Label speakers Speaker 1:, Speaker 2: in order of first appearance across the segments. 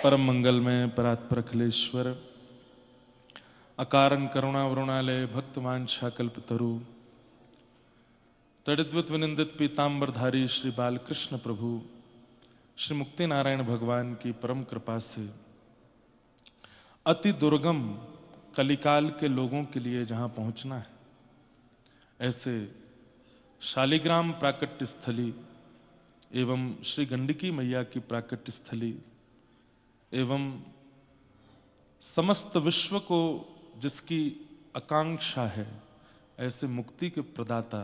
Speaker 1: परम मंगल में परात्पर अखिलेश्वर अकारण करुणावरुणालय भक्तवांछा कल्पतरु तड़िद्वत विनिंदित पीतांबरधारी श्री बालकृष्ण प्रभु श्री मुक्ति नारायण भगवान की परम कृपा से अति दुर्गम कलिकाल के लोगों के लिए जहां पहुंचना है, ऐसे शालिग्राम प्राकट्य स्थली एवं श्री गंडकी मैया की प्राकट्य स्थली एवं समस्त विश्व को जिसकी आकांक्षा है, ऐसे मुक्ति के प्रदाता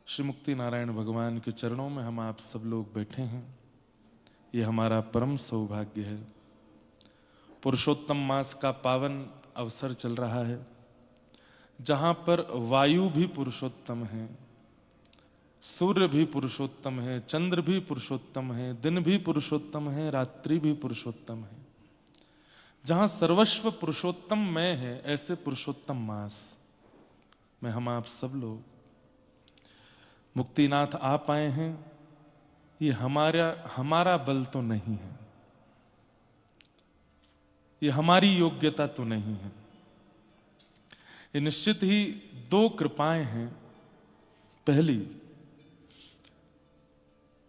Speaker 1: श्री मुक्ति नारायण भगवान के चरणों में हम आप सब लोग बैठे हैं। ये हमारा परम सौभाग्य है। पुरुषोत्तम मास का पावन अवसर चल रहा है, जहां पर वायु भी पुरुषोत्तम है, सूर्य भी पुरुषोत्तम है, चंद्र भी पुरुषोत्तम है, दिन भी पुरुषोत्तम है, रात्रि भी पुरुषोत्तम है। जहां सर्वस्व पुरुषोत्तम मैं है, ऐसे पुरुषोत्तम मास में हम आप सब लोग मुक्तिनाथ आ पाए हैं। ये हमारा बल तो नहीं है, ये हमारी योग्यता तो नहीं है। ये निश्चित ही दो कृपाएं हैं। पहली,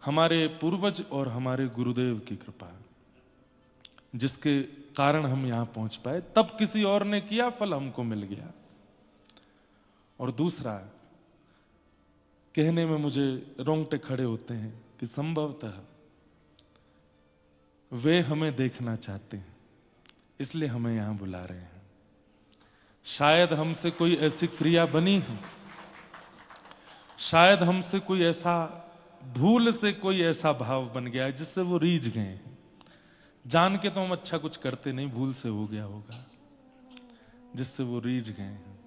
Speaker 1: हमारे पूर्वज और हमारे गुरुदेव की कृपा, जिसके कारण हम यहां पहुंच पाए। तब किसी और ने किया, फल हमको मिल गया। और दूसरा, कहने में मुझे रोंगटे खड़े होते हैं कि संभवतः वे हमें देखना चाहते हैं, इसलिए हमें यहां बुला रहे हैं। शायद हमसे कोई ऐसी क्रिया बनी है, शायद हमसे कोई ऐसा भूल से कोई ऐसा भाव बन गया है जिससे वो रीझ गए हैं। जान के तो हम अच्छा कुछ करते नहीं, भूल से हो गया होगा जिससे वो रीझ गए हैं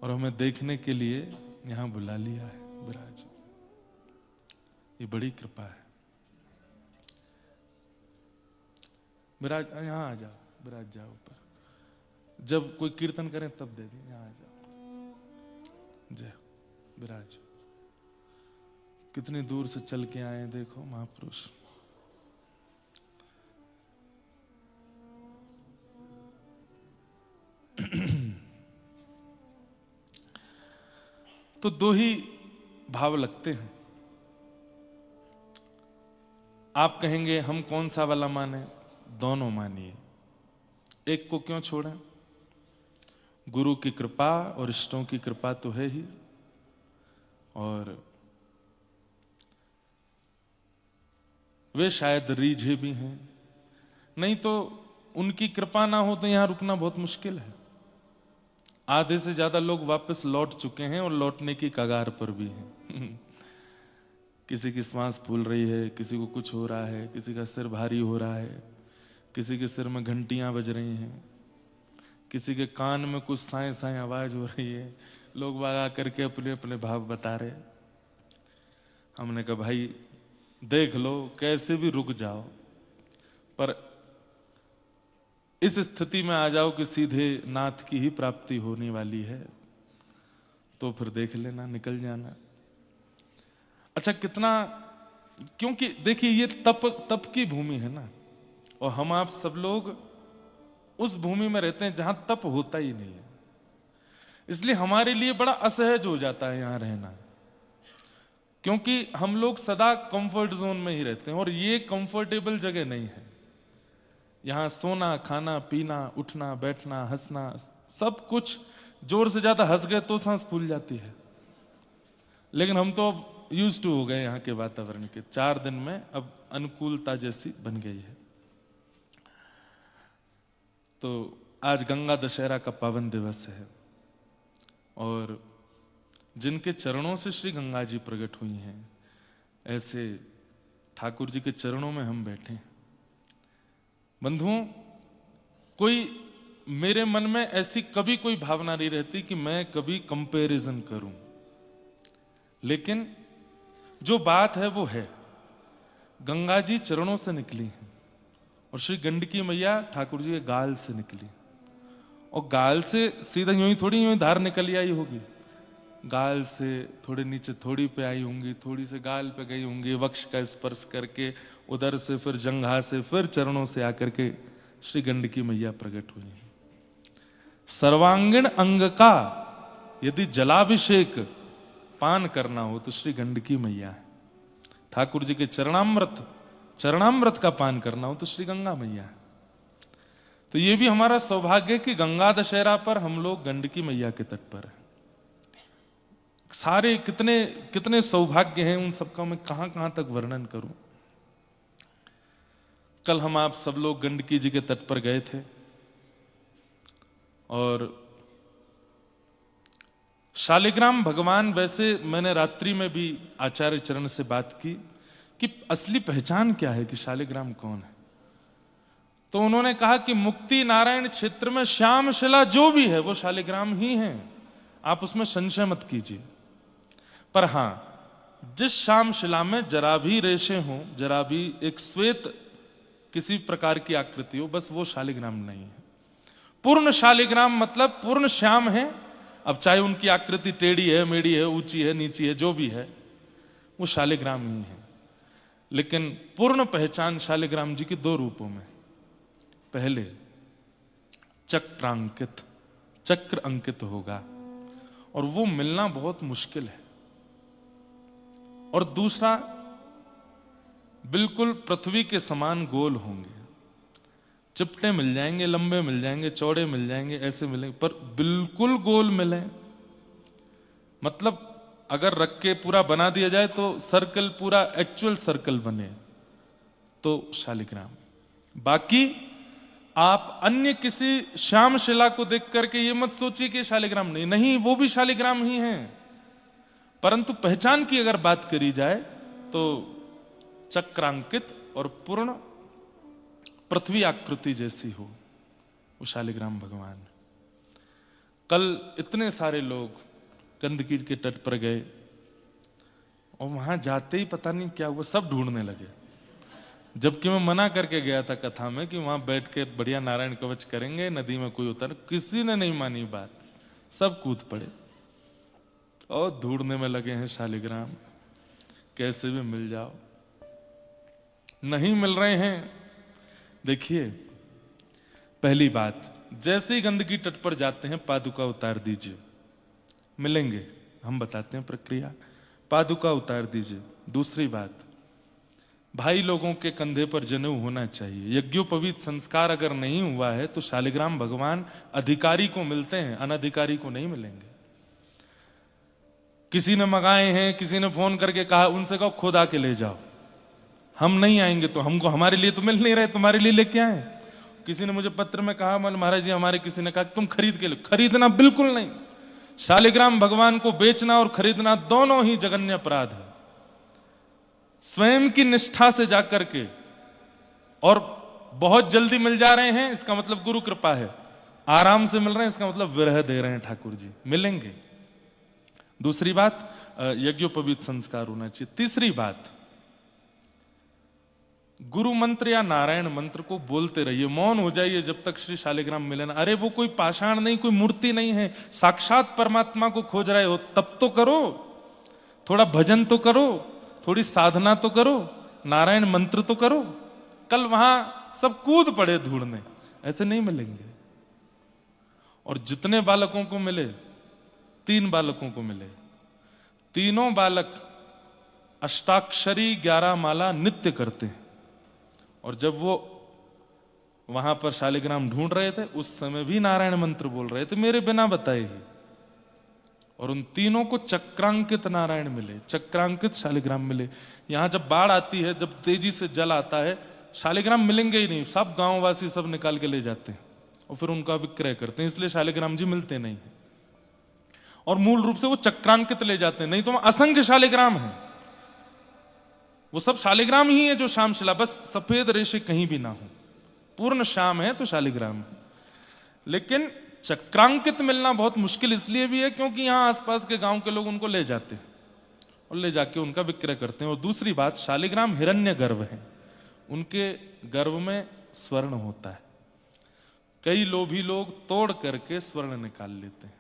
Speaker 1: और हमें देखने के लिए यहां बुला लिया है। विराज, ये बड़ी कृपा है। विराज, यहां आ जाओ, विराज जाओ ऊपर। जब कोई कीर्तन करें तब दे दें, यहां आ जाओ। जय विराज। कितनी दूर से चल के आए, देखो महापुरुष। तो दो ही भाव लगते हैं। आप कहेंगे हम कौन सा वाला माने? दोनों मानिए। एक को क्यों छोड़ें? गुरु की कृपा और इष्टों की कृपा तो है ही, और वे शायद रीझे भी हैं। नहीं तो उनकी कृपा ना हो तो यहां रुकना बहुत मुश्किल है। आधे से ज्यादा लोग वापस लौट चुके हैं और लौटने की कगार पर भी हैं। किसी की सांस फूल रही है, किसी को कुछ हो रहा है, किसी का सिर भारी हो रहा है, किसी के सिर में घंटियां बज रही हैं, किसी के कान में कुछ साए साए आवाज हो रही है। लोग बागा करके अपने अपने भाव बता रहे। हमने कहा भाई देख लो, कैसे भी रुक जाओ, पर इस स्थिति में आ जाओ कि सीधे नाथ की ही प्राप्ति होने वाली है, तो फिर देख लेना, निकल जाना। अच्छा, कितना, क्योंकि देखिए ये तप की भूमि है ना, और हम आप सब लोग उस भूमि में रहते हैं जहां तप होता ही नहीं है। इसलिए हमारे लिए बड़ा असहज हो जाता है यहां रहना, क्योंकि हम लोग सदा कंफर्ट जोन में ही रहते हैं, और ये कंफर्टेबल जगह नहीं है। यहां सोना, खाना, पीना, उठना, बैठना, हंसना, सब कुछ। जोर से ज्यादा हंस गए तो सांस फूल जाती है। लेकिन हम तो अब यूज्ड टू हो गए यहाँ के वातावरण के। 4 दिन में अब अनुकूलता जैसी बन गई है। तो आज गंगा दशहरा का पावन दिवस है, और जिनके चरणों से श्री गंगा जी प्रकट हुई हैं, ऐसे ठाकुर जी के चरणों में हम बैठे हैं। बंधुओं, कोई मेरे मन में ऐसी कभी कोई भावना नहीं रहती कि मैं कभी कंपैरिजन करूं, लेकिन जो बात है वो है, गंगा जी चरणों से निकली हैं और श्री गंडकी मैया ठाकुर जी के गाल से निकली, और गाल से सीधा यूं ही थोड़ी यूं ही धार निकल आई होगी। गाल से थोड़े नीचे थोड़ी पे आई होंगी, थोड़ी से गाल पे गई होंगी, वक्ष का स्पर्श करके, उधर से फिर जंघा से, फिर चरणों से आकर के श्री गंडकी मैया प्रकट हुई। सर्वांगीण अंग का यदि जलाभिषेक पान करना हो तो श्री गंडकी मैया है। ठाकुर जी के चरणामृत का पान करना हो तो श्री गंगा मैया है। तो ये भी हमारा सौभाग्य कि गंगा दशहरा पर हम लोग गंडकी मैया के तट पर हैं। सारे कितने कितने सौभाग्य हैं, उन सबका मैं कहां कहां तक वर्णन करूं। कल हम आप सब लोग गंडकी जी के तट पर गए थे और शालिग्राम भगवान, वैसे मैंने रात्रि में भी आचार्य चरण से बात की कि असली पहचान क्या है, कि शालिग्राम कौन है। तो उन्होंने कहा कि मुक्ति नारायण क्षेत्र में श्याम शिला जो भी है वो शालिग्राम ही है, आप उसमें संशय मत कीजिए। पर हां, जिस श्याम शिला में जरा भी रेशे हों, जरा भी एक श्वेत किसी प्रकार की आकृति हो, बस वो शालिग्राम नहीं है। पूर्ण शालिग्राम मतलब पूर्ण श्याम है। अब चाहे उनकी आकृति टेढ़ी है, मेढ़ी है, ऊंची है, नीची है, जो भी है वो शालिग्राम ही है। लेकिन पूर्ण पहचान शालिग्राम जी की दो रूपों में। पहले चक्रांकित, चक्र अंकित होगा और वो मिलना बहुत मुश्किल है। और दूसरा, बिल्कुल पृथ्वी के समान गोल होंगे, चिपटे मिल जाएंगे, लंबे मिल जाएंगे, चौड़े मिल जाएंगे, ऐसे मिलेंगे, पर बिल्कुल गोल मिले, मतलब अगर रख के पूरा बना दिया जाए तो सर्कल, पूरा एक्चुअल सर्कल बने तो शालिग्राम। बाकी आप अन्य किसी श्याम शिला को देख करके ये मत सोचिए कि शालिग्राम नहीं, नहीं, वो भी शालिग्राम ही हैं। परंतु पहचान की अगर बात करी जाए तो चक्रांकित और पूर्ण पृथ्वी आकृति जैसी हो वो शालिग्राम भगवान। कल इतने सारे लोग गंडकी के तट पर गए और वहां जाते ही पता नहीं क्या हुआ, सब ढूंढने लगे। जबकि मैं मना करके गया था कथा में कि वहां बैठ के बढ़िया नारायण कवच करेंगे, नदी में कोई उतर, किसी ने नहीं मानी बात, सब कूद पड़े और ढूंढने में लगे हैं शालिग्राम, कैसे भी मिल जाओ। नहीं मिल रहे हैं। देखिए, पहली बात, जैसे ही गंडकी तट पर जाते हैं पादुका उतार दीजिए, मिलेंगे। हम बताते हैं प्रक्रिया, पादुका उतार दीजिए। दूसरी बात, भाई लोगों के कंधे पर जनेऊ होना चाहिए। यज्ञोपवीत संस्कार अगर नहीं हुआ है तो शालिग्राम भगवान अधिकारी को मिलते हैं, अनधिकारी को नहीं मिलेंगे। किसी ने मंगाए हैं, किसी ने फोन करके कहा, उनसे कहो खुद आके ले जाओ, हम नहीं आएंगे तो हमको, हमारे लिए तो मिल नहीं रहे, तुम्हारे लिए लेके आए। किसी ने मुझे पत्र में कहा, महाराज जी हमारे किसी ने कहा तुम खरीद के लो, खरीदना बिल्कुल नहीं। शालिग्राम भगवान को बेचना और खरीदना दोनों ही जघन्य अपराध है। स्वयं की निष्ठा से जाकर के, और बहुत जल्दी मिल जा रहे हैं इसका मतलब गुरु कृपा है, आराम से मिल रहे हैं इसका मतलब विरह दे रहे हैं ठाकुर जी, मिलेंगे। दूसरी बात, यज्ञोपवीत संस्कार होना चाहिए। तीसरी बात, गुरु मंत्र या नारायण मंत्र को बोलते रहिए, मौन हो जाइए जब तक श्री शालिग्राम मिले ना। अरे वो कोई पाषाण नहीं, कोई मूर्ति नहीं है, साक्षात परमात्मा को खोज रहे हो तब तो करो, थोड़ा भजन तो करो, थोड़ी साधना तो करो, नारायण मंत्र तो करो। कल वहां सब कूद पड़े ढूंढने, ऐसे नहीं मिलेंगे। और जितने बालकों को मिले, 3 बालकों को मिले, तीनों बालक अष्टाक्षरी 11 माला नित्य करते हैं। और जब वो वहां पर शालिग्राम ढूंढ रहे थे उस समय भी नारायण मंत्र बोल रहे थे मेरे बिना बताए ही। और उन तीनों को चक्रांकित नारायण मिले, चक्रांकित शालिग्राम मिले। यहां जब बाढ़ आती है, जब तेजी से जल आता है, शालिग्राम मिलेंगे ही नहीं, सब गांववासी सब निकाल के ले जाते हैं और फिर उनका विक्रय करते हैं, इसलिए शालिग्राम जी मिलते नहीं है। और मूल रूप से वो चक्रांकित ले जाते हैं, नहीं तो असंख्य शालिग्राम है, वो सब शालिग्राम ही है जो श्याम शिला, बस सफेद रेशे कहीं भी ना हो, पूर्ण श्याम है तो शालिग्राम है। लेकिन चक्रांकित मिलना बहुत मुश्किल इसलिए भी है क्योंकि यहां आसपास के गांव के लोग उनको ले जाते हैं और ले जाके उनका विक्रय करते हैं। और दूसरी बात, शालिग्राम हिरण्य गर्भ है, उनके गर्भ में स्वर्ण होता है। कई लोभी लोग तोड़ करके स्वर्ण निकाल लेते हैं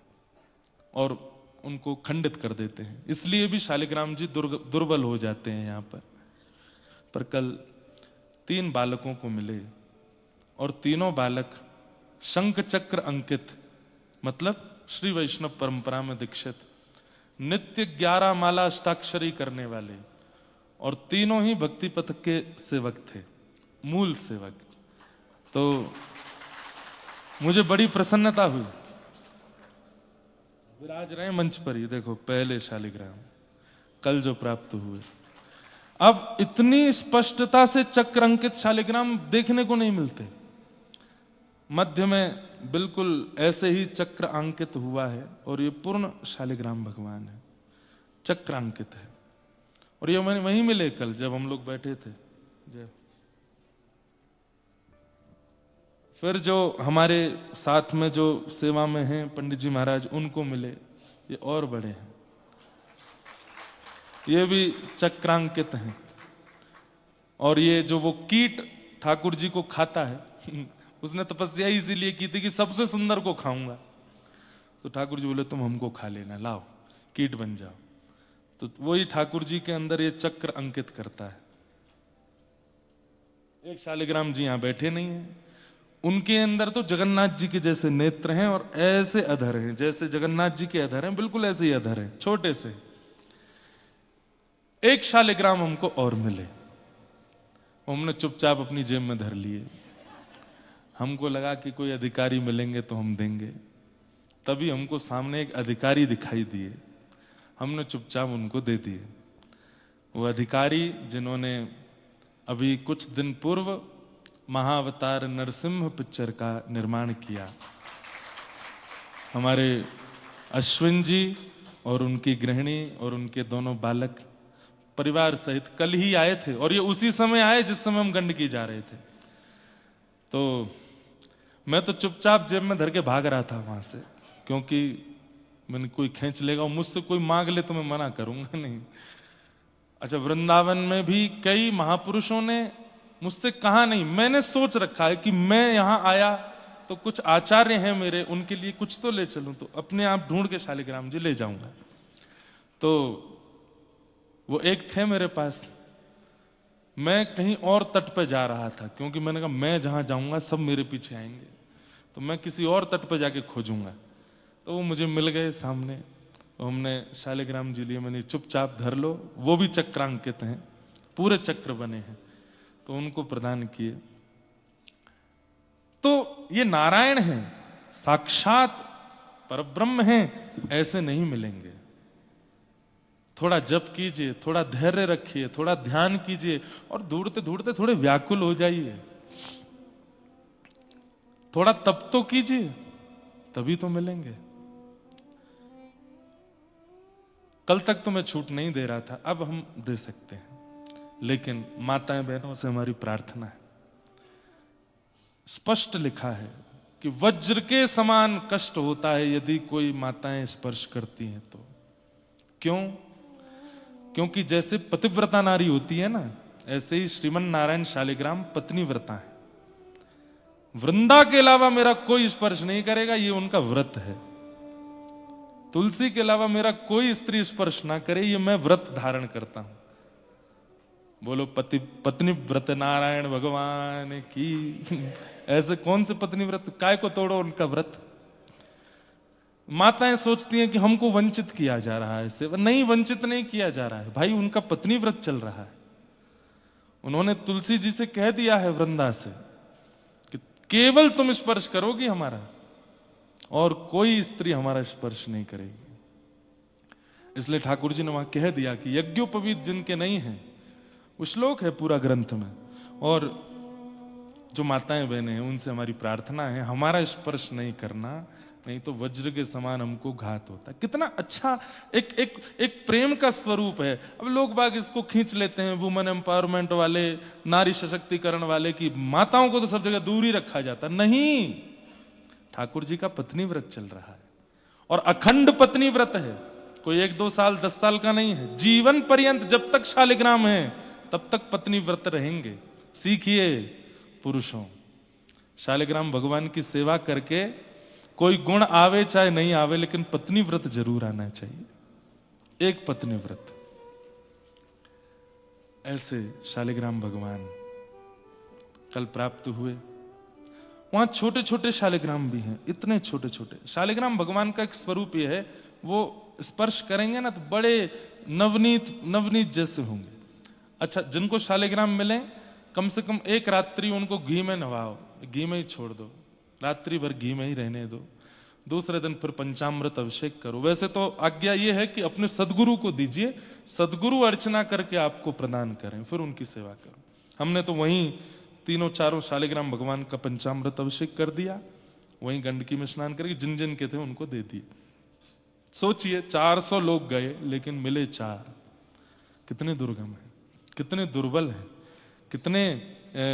Speaker 1: और उनको खंडित कर देते हैं। इसलिए भी शालिग्राम जी दुर्बल हो जाते हैं यहाँ पर कल 3 बालकों को मिले और तीनों बालक शंख चक्र अंकित, मतलब श्री वैष्णव परंपरा में दीक्षित, नित्य 11 माला अष्टाक्षरी करने वाले, और तीनों ही भक्ति पथ के सेवक थे, मूल सेवक। तो मुझे बड़ी प्रसन्नता हुई। विराज रहे मंच पर ही, देखो पहले शालिग्राम कल जो प्राप्त हुए। अब इतनी स्पष्टता से चक्र अंकित शालिग्राम देखने को नहीं मिलते। मध्य में बिल्कुल ऐसे ही चक्र अंकित हुआ है और ये पूर्ण शालिग्राम भगवान है, चक्र अंकित है। और ये मैंने वहीं मिले कल जब हम लोग बैठे थे। जय। फिर जो हमारे साथ में जो सेवा में हैं पंडित जी महाराज, उनको मिले, ये और बड़े हैं, ये भी चक्रांकित हैं। और ये जो वो कीट ठाकुर जी को खाता है, उसने तपस्या इसीलिए की थी कि सबसे सुंदर को खाऊंगा। तो ठाकुर जी बोले तुम हमको खा लेना, लाओ कीट बन जाओ। तो वही ठाकुर जी के अंदर ये चक्र अंकित करता है। एक शालिग्राम जी यहां बैठे नहीं है, उनके अंदर तो जगन्नाथ जी के जैसे नेत्र हैं और ऐसे अधर हैं, जैसे जगन्नाथ जी के अधर हैं, बिल्कुल ऐसे ही अधर हैं, छोटे से। एक शालिग्राम हमको और मिले, हमने चुपचाप अपनी जेब में धर लिए। हमको लगा कि कोई अधिकारी मिलेंगे तो हम देंगे, तभी हमको सामने एक अधिकारी दिखाई दिए, हमने चुपचाप उनको दे दिए। वो अधिकारी जिन्होंने अभी कुछ दिन पूर्व महाअवतार नरसिम्हा पिक्चर का निर्माण किया, हमारे अश्विन जी और उनकी गृहिणी और उनके दोनों बालक परिवार सहित कल ही आए थे। और ये उसी समय आए जिस समय हम गंडकी जा रहे थे। तो मैं तो चुपचाप जेब में धर के भाग रहा था वहां से, क्योंकि मैंने कोई खींच लेगा और मुझसे कोई मांग ले तो मैं मना करूंगा नहीं। अच्छा, वृंदावन में भी कई महापुरुषों ने मुझसे कहा नहीं, मैंने सोच रखा है कि मैं यहां आया तो कुछ आचार्य हैं मेरे, उनके लिए कुछ तो ले चलूं, तो अपने आप ढूंढ के शालिग्राम जी ले जाऊंगा। तो वो एक थे मेरे पास, मैं कहीं और तट पे जा रहा था, क्योंकि मैंने कहा मैं जहां जाऊंगा सब मेरे पीछे आएंगे, तो मैं किसी और तट पे जाके खोजूंगा। तो वो मुझे मिल गए सामने, तो हमने शालिग्राम जी लिए, मैंने चुपचाप धर लो, वो भी चक्रांकित हैं, पूरे चक्र बने हैं, तो उनको प्रदान किए। तो ये नारायण हैं, साक्षात परब्रह्म हैं, ऐसे नहीं मिलेंगे। थोड़ा जप कीजिए, थोड़ा धैर्य रखिए, थोड़ा ध्यान कीजिए और ढूंढते ढूंढते थोड़े व्याकुल हो जाइए, थोड़ा तप तो कीजिए, तभी तो मिलेंगे। कल तक तो मैं छूट नहीं दे रहा था, अब हम दे सकते हैं, लेकिन माताएं बहनों से हमारी प्रार्थना है। स्पष्ट लिखा है कि वज्र के समान कष्ट होता है यदि कोई माताएं स्पर्श करती हैं तो। क्यों? क्योंकि जैसे पतिव्रता नारी होती है ना, ऐसे ही श्रीमन नारायण शालिग्राम पत्नी व्रता है। वृंदा के अलावा मेरा कोई स्पर्श नहीं करेगा, ये उनका व्रत है। तुलसी के अलावा मेरा कोई स्त्री स्पर्श ना करे, ये मैं व्रत धारण करता हूं। बोलो पत्नी व्रत नारायण भगवान की। ऐसे कौन से पत्नी व्रत, काय को तोड़ो उनका व्रत। माताएं सोचती हैं कि हमको वंचित किया जा रहा है इससे, नहीं, वंचित नहीं किया जा रहा है भाई, उनका पत्नी व्रत चल रहा है। उन्होंने तुलसी जी से कह दिया है वृंदा से कि केवल तुम स्पर्श करोगी हमारा, और कोई स्त्री हमारा स्पर्श नहीं करेगी। इसलिए ठाकुर जी ने वहां कह दिया कि यज्ञोपवीत जिनके नहीं है, वो श्लोक है पूरा ग्रंथ में। और जो माताएं बहनें हैं उनसे हमारी प्रार्थना है, हमारा स्पर्श नहीं करना, नहीं तो वज्र के समान हमको घात होता है। कितना अच्छा एक प्रेम का स्वरूप है। अब लोग बाग इसको खींच लेते हैं, वुमेन एम्पावरमेंट वाले, नारी सशक्तिकरण वाले, की माताओं को तो सब जगह दूर ही रखा जाता। नहीं, ठाकुर जी का पत्नी व्रत चल रहा है और अखंड पत्नी व्रत है, कोई 1-2 साल 10 साल का नहीं है। जीवन पर्यंत जब तक शालिग्राम है तब तक पत्नी व्रत रहेंगे। सीखिए पुरुषों, शालिग्राम भगवान की सेवा करके कोई गुण आवे चाहे नहीं आवे, लेकिन पत्नी व्रत जरूर आना चाहिए, एक पत्नी व्रत। ऐसे शालिग्राम भगवान कल प्राप्त हुए। वहां छोटे छोटे शालिग्राम भी हैं, इतने छोटे छोटे। शालिग्राम भगवान का एक स्वरूप यह है, वो स्पर्श करेंगे ना तो बड़े नवनीत नवनीत जैसे होंगे। अच्छा, जिनको शालिग्राम मिले कम से कम एक रात्रि उनको घी में नवाओ, घी में ही छोड़ दो, रात्रि भर घी में ही रहने दो, दूसरे दिन फिर पंचामृत अभिषेक करो। वैसे तो आज्ञा ये है कि अपने सदगुरु को दीजिए, सदगुरु अर्चना करके आपको प्रदान करें, फिर उनकी सेवा करो। हमने तो वहीं तीनों चारों शालिग्राम भगवान का पंचामृत अभिषेक कर दिया, वहीं गंडकी में स्नान करके जिन जिन के थे उनको दे दिए। सोचिए 400 लोग गए लेकिन मिले 4। कितने दुर्गम है, कितने दुर्बल है,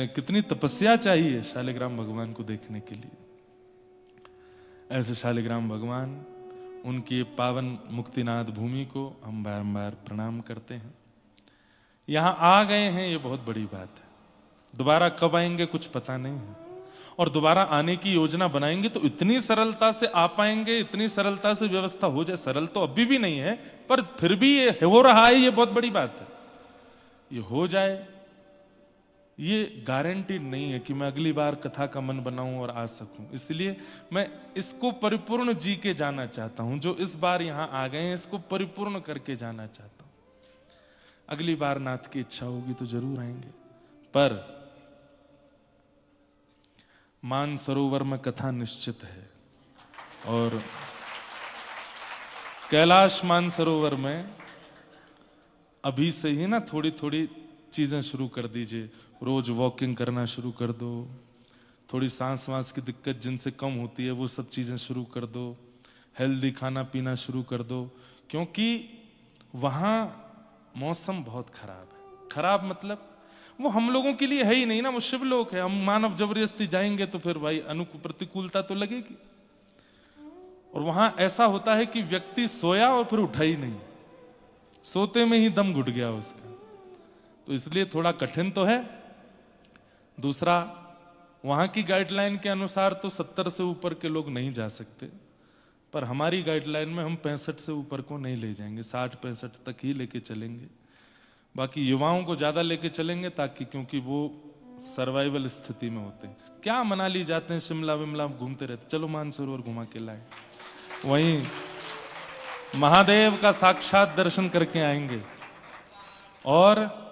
Speaker 1: कितनी तपस्या चाहिए शालिग्राम भगवान को देखने के लिए। ऐसे शालिग्राम भगवान, उनकी पावन मुक्तिनाथ भूमि को हम बारंबार प्रणाम करते हैं। यहां आ गए हैं, ये बहुत बड़ी बात है। दोबारा कब आएंगे कुछ पता नहीं है, और दोबारा आने की योजना बनाएंगे तो इतनी सरलता से आ पाएंगे, इतनी सरलता से व्यवस्था हो जाए। सरल तो अभी भी नहीं है, पर फिर भी ये हो रहा है, ये बहुत बड़ी बात है। ये हो जाए, ये गारंटी नहीं है कि मैं अगली बार कथा का मन बनाऊं और आ सकूं। इसलिए मैं इसको परिपूर्ण जी के जाना चाहता हूं। जो इस बार यहां आ गए हैं, इसको परिपूर्ण करके जाना चाहता हूं। अगली बार नाथ की इच्छा होगी तो जरूर आएंगे। पर मानसरोवर में कथा निश्चित है, और कैलाश मानसरोवर में अभी से ही ना थोड़ी थोड़ी चीजें शुरू कर दीजिए। रोज वॉकिंग करना शुरू कर दो, थोड़ी सांस वांस की दिक्कत जिनसे कम होती है वो सब चीजें शुरू कर दो, हेल्दी खाना पीना शुरू कर दो, क्योंकि वहां मौसम बहुत खराब है। खराब मतलब वो हम लोगों के लिए है ही नहीं ना, वो शिवलोक है। हम मानव जबरदस्ती जाएंगे तो फिर भाई प्रतिकूलता तो लगेगी। और वहां ऐसा होता है कि व्यक्ति सोया और फिर उठा ही नहीं, सोते में ही दम घुट गया उसका। तो इसलिए थोड़ा कठिन तो है। दूसरा, वहां की गाइडलाइन के अनुसार तो 70 से ऊपर के लोग नहीं जा सकते, पर हमारी गाइडलाइन में हम 65 से ऊपर को नहीं ले जाएंगे, 60-65 तक ही लेके चलेंगे। बाकी युवाओं को ज्यादा लेके चलेंगे, ताकि क्योंकि वो सर्वाइवल स्थिति में होते हैं। क्या मनाली जाते हैं, शिमला विमला घूमते रहते, चलो मानसरोवर घुमा के लाए, वहीं महादेव का साक्षात दर्शन करके आएंगे। और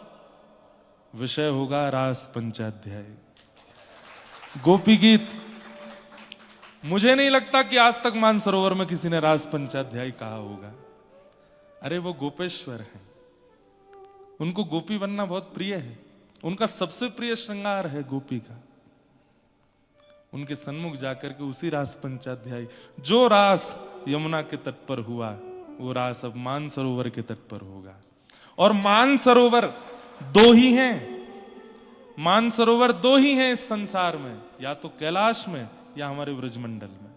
Speaker 1: विषय होगा रास पंचाध्याय, गोपी गीत। मुझे नहीं लगता कि आज तक मानसरोवर में किसी ने रास पंचाध्याय कहा होगा। अरे वो गोपेश्वर हैं, उनको गोपी बनना बहुत प्रिय है। उनका सबसे प्रिय श्रृंगार है गोपी का। उनके सन्मुख जाकर के उसी रास पंचाध्याय, जो रास यमुना के तट पर हुआ वो रास अब मानसरोवर के तट पर होगा। और मानसरोवर दो ही हैं, मानसरोवर दो ही हैं इस संसार में, या तो कैलाश में या हमारे ब्रजमंडल में।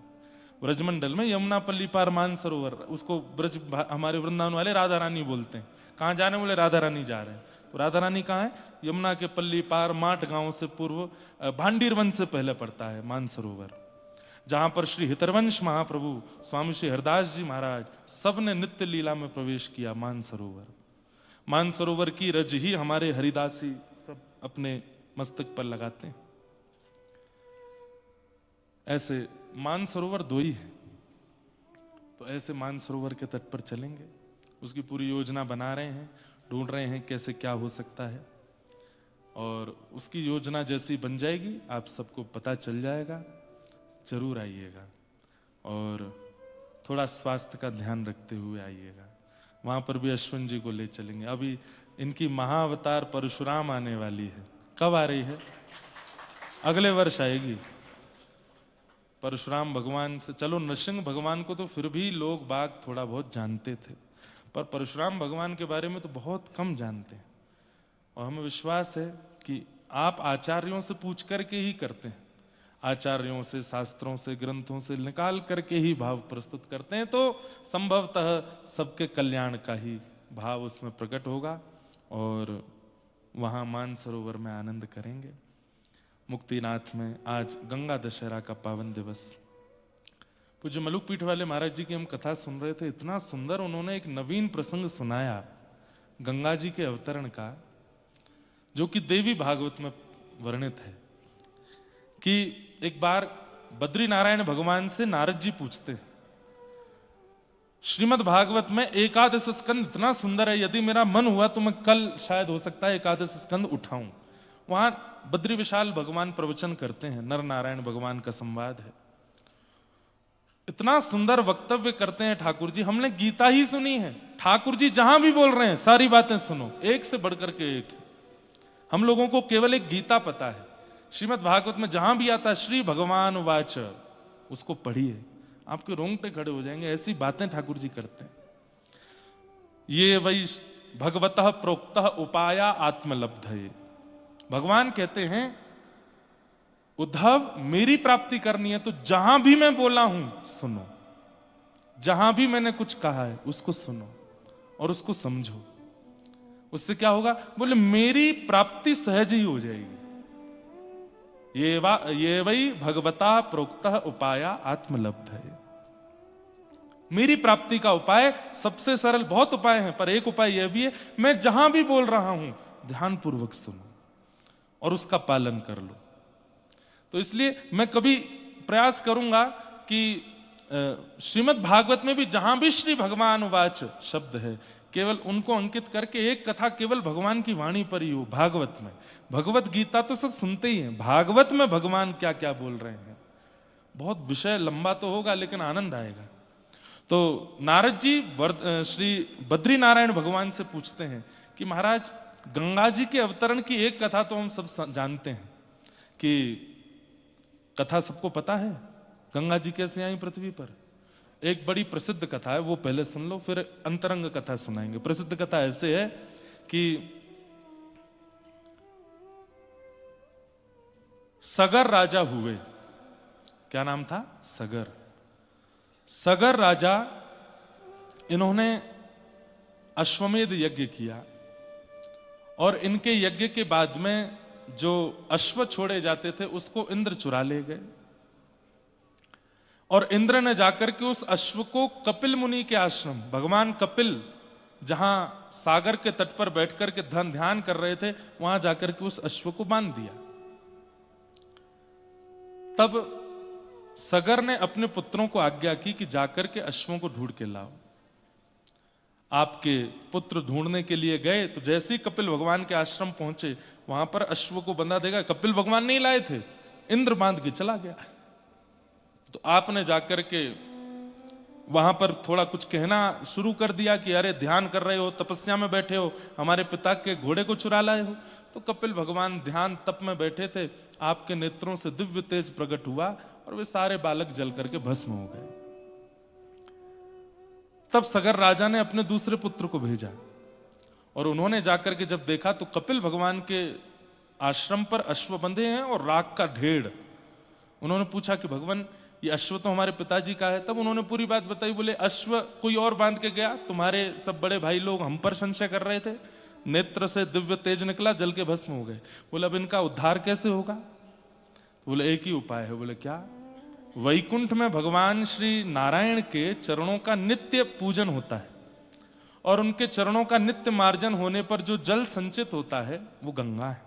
Speaker 1: ब्रजमंडल में यमुनापल्ली पार मानसरोवर, उसको ब्रज हमारे वृंदावन वाले राधा रानी बोलते हैं। कहां जा रहे हैं? बोले राधा रानी जा रहे हैं। तो राधा रानी कहां है? यमुना के पल्ली पार माट गांव से पूर्व, भांडीर वन से पहले पड़ता है मानसरोवर, जहां पर श्री हितरवंश महाप्रभु स्वामी श्री हरदास जी महाराज सबने नित्य लीला में प्रवेश किया। मानसरोवर, मानसरोवर की रज ही हमारे हरिदासी सब अपने मस्तक पर लगाते हैं। ऐसे मानसरोवर दो ही है, तो ऐसे मानसरोवर के तट पर चलेंगे। उसकी पूरी योजना बना रहे हैं, ढूंढ रहे हैं कैसे क्या हो सकता है, और उसकी योजना जैसी बन जाएगी आप सबको पता चल जाएगा। जरूर आइएगा, और थोड़ा स्वास्थ्य का ध्यान रखते हुए आइएगा। वहां पर भी अश्विन जी को ले चलेंगे। अभी इनकी महाअवतार परशुराम आने वाली है। कब आ रही है? अगले वर्ष आएगी। परशुराम भगवान से, चलो नृसिंह भगवान को तो फिर भी लोग बाग थोड़ा बहुत जानते थे, पर परशुराम भगवान के बारे में तो बहुत कम जानते हैं। और हमें विश्वास है कि आप आचार्यों से पूछ करके ही करते हैं, आचार्यों से, शास्त्रों से, ग्रंथों से निकाल करके ही भाव प्रस्तुत करते हैं, तो संभवतः सबके कल्याण का ही भाव उसमें प्रकट होगा। और वहां मानसरोवर में आनंद करेंगे। मुक्तिनाथ में आज गंगा दशहरा का पावन दिवस, पूज्य मलुक पीठ वाले महाराज जी की हम कथा सुन रहे थे, इतना सुंदर उन्होंने एक नवीन प्रसंग सुनाया गंगा जी के अवतरण का, जो कि देवी भागवत में वर्णित है। कि एक बार बद्री नारायण भगवान से नारद जी पूछते हैं, श्रीमद् भागवत में एकादश स्कंद इतना सुंदर है, यदि मेरा मन हुआ तो मैं कल शायद हो सकता है एकादश स्कंद उठाऊं। वहां बद्री विशाल भगवान प्रवचन करते हैं, नर नारायण भगवान का संवाद है। इतना सुंदर वक्तव्य करते हैं ठाकुर जी, हमने गीता ही सुनी है। ठाकुर जी जहां भी बोल रहे हैं सारी बातें सुनो, एक से बढ़कर के एक। हम लोगों को केवल एक गीता पता है, श्रीमद् भागवत में जहां भी आता है श्री भगवान वाच, उसको पढ़िए, आपके रोंगटे खड़े हो जाएंगे, ऐसी बातें ठाकुर जी करते हैं। ये वही भगवतः प्रोक्तः उपाया आत्मलब्धये। भगवान कहते हैं उद्धव मेरी प्राप्ति करनी है तो जहां भी मैं बोला हूं सुनो, जहां भी मैंने कुछ कहा है उसको सुनो और उसको समझो। उससे क्या होगा? बोले मेरी प्राप्ति सहज ही हो जाएगी। ये वही भगवता प्रोक्तः उपाया आत्मलब्ध है। मेरी प्राप्ति का उपाय सबसे सरल, बहुत उपाय हैं पर एक उपाय यह भी है, मैं जहां भी बोल रहा हूं ध्यानपूर्वक सुनो और उसका पालन कर लो। तो इसलिए मैं कभी प्रयास करूंगा कि श्रीमद् भागवत में भी जहां भी श्री भगवान वाच शब्द है, केवल उनको अंकित करके एक कथा केवल भगवान की वाणी पर ही हो। भागवत में, भगवत गीता तो सब सुनते ही हैं, भागवत में भगवान क्या क्या बोल रहे हैं, बहुत विषय लंबा तो होगा लेकिन आनंद आएगा। तो नारद जी श्री बद्री नारायण भगवान से पूछते हैं कि महाराज गंगा जी के अवतरण की एक कथा तो हम सब जानते हैं, कि कथा सबको पता है गंगा जी कैसे आई पृथ्वी पर। एक बड़ी प्रसिद्ध कथा है, वो पहले सुन लो, फिर अंतरंग कथा सुनाएंगे। प्रसिद्ध कथा ऐसे है कि सगर राजा हुए। क्या नाम था? सगर। सगर राजा, इन्होंने अश्वमेध यज्ञ किया और इनके यज्ञ के बाद में जो अश्व छोड़े जाते थे उसको इंद्र चुरा ले गए और इंद्र ने जाकर के उस अश्व को कपिल मुनि के आश्रम, भगवान कपिल जहां सागर के तट पर बैठकर के ध्यान कर रहे थे, वहां जाकर के उस अश्व को बांध दिया। तब सगर ने अपने पुत्रों को आज्ञा की कि जाकर के अश्वों को ढूंढ के लाओ। आपके पुत्र ढूंढने के लिए गए तो जैसे ही कपिल भगवान के आश्रम पहुंचे, वहां पर अश्व को बंधा देगा। कपिल भगवान नहीं लाए थे, इंद्र बांध के चला गया। तो आपने जाकर के वहां पर थोड़ा कुछ कहना शुरू कर दिया कि अरे ध्यान कर रहे हो, तपस्या में बैठे हो, हमारे पिता के घोड़े को चुरा लाए हो। तो कपिल भगवान ध्यान तप में बैठे थे, आपके नेत्रों से दिव्य तेज प्रकट हुआ और वे सारे बालक जल करके भस्म हो गए। तब सगर राजा ने अपने दूसरे पुत्र को भेजा और उन्होंने जाकर के जब देखा तो कपिल भगवान के आश्रम पर अश्व बंधे हैं और राख का ढेर। उन्होंने पूछा कि भगवान ये अश्व तो हमारे पिताजी का है। तब उन्होंने पूरी बात बताई। बोले अश्व कोई और बांध के गया, तुम्हारे सब बड़े भाई लोग हम पर संशय कर रहे थे, नेत्र से दिव्य तेज निकला, जल के भस्म हो गए। बोले अब इनका उद्धार कैसे होगा? बोले एक ही उपाय है। बोले क्या? वैकुंठ में भगवान श्री नारायण के चरणों का नित्य पूजन होता है और उनके चरणों का नित्य मार्जन होने पर जो जल संचित होता है वो गंगा है।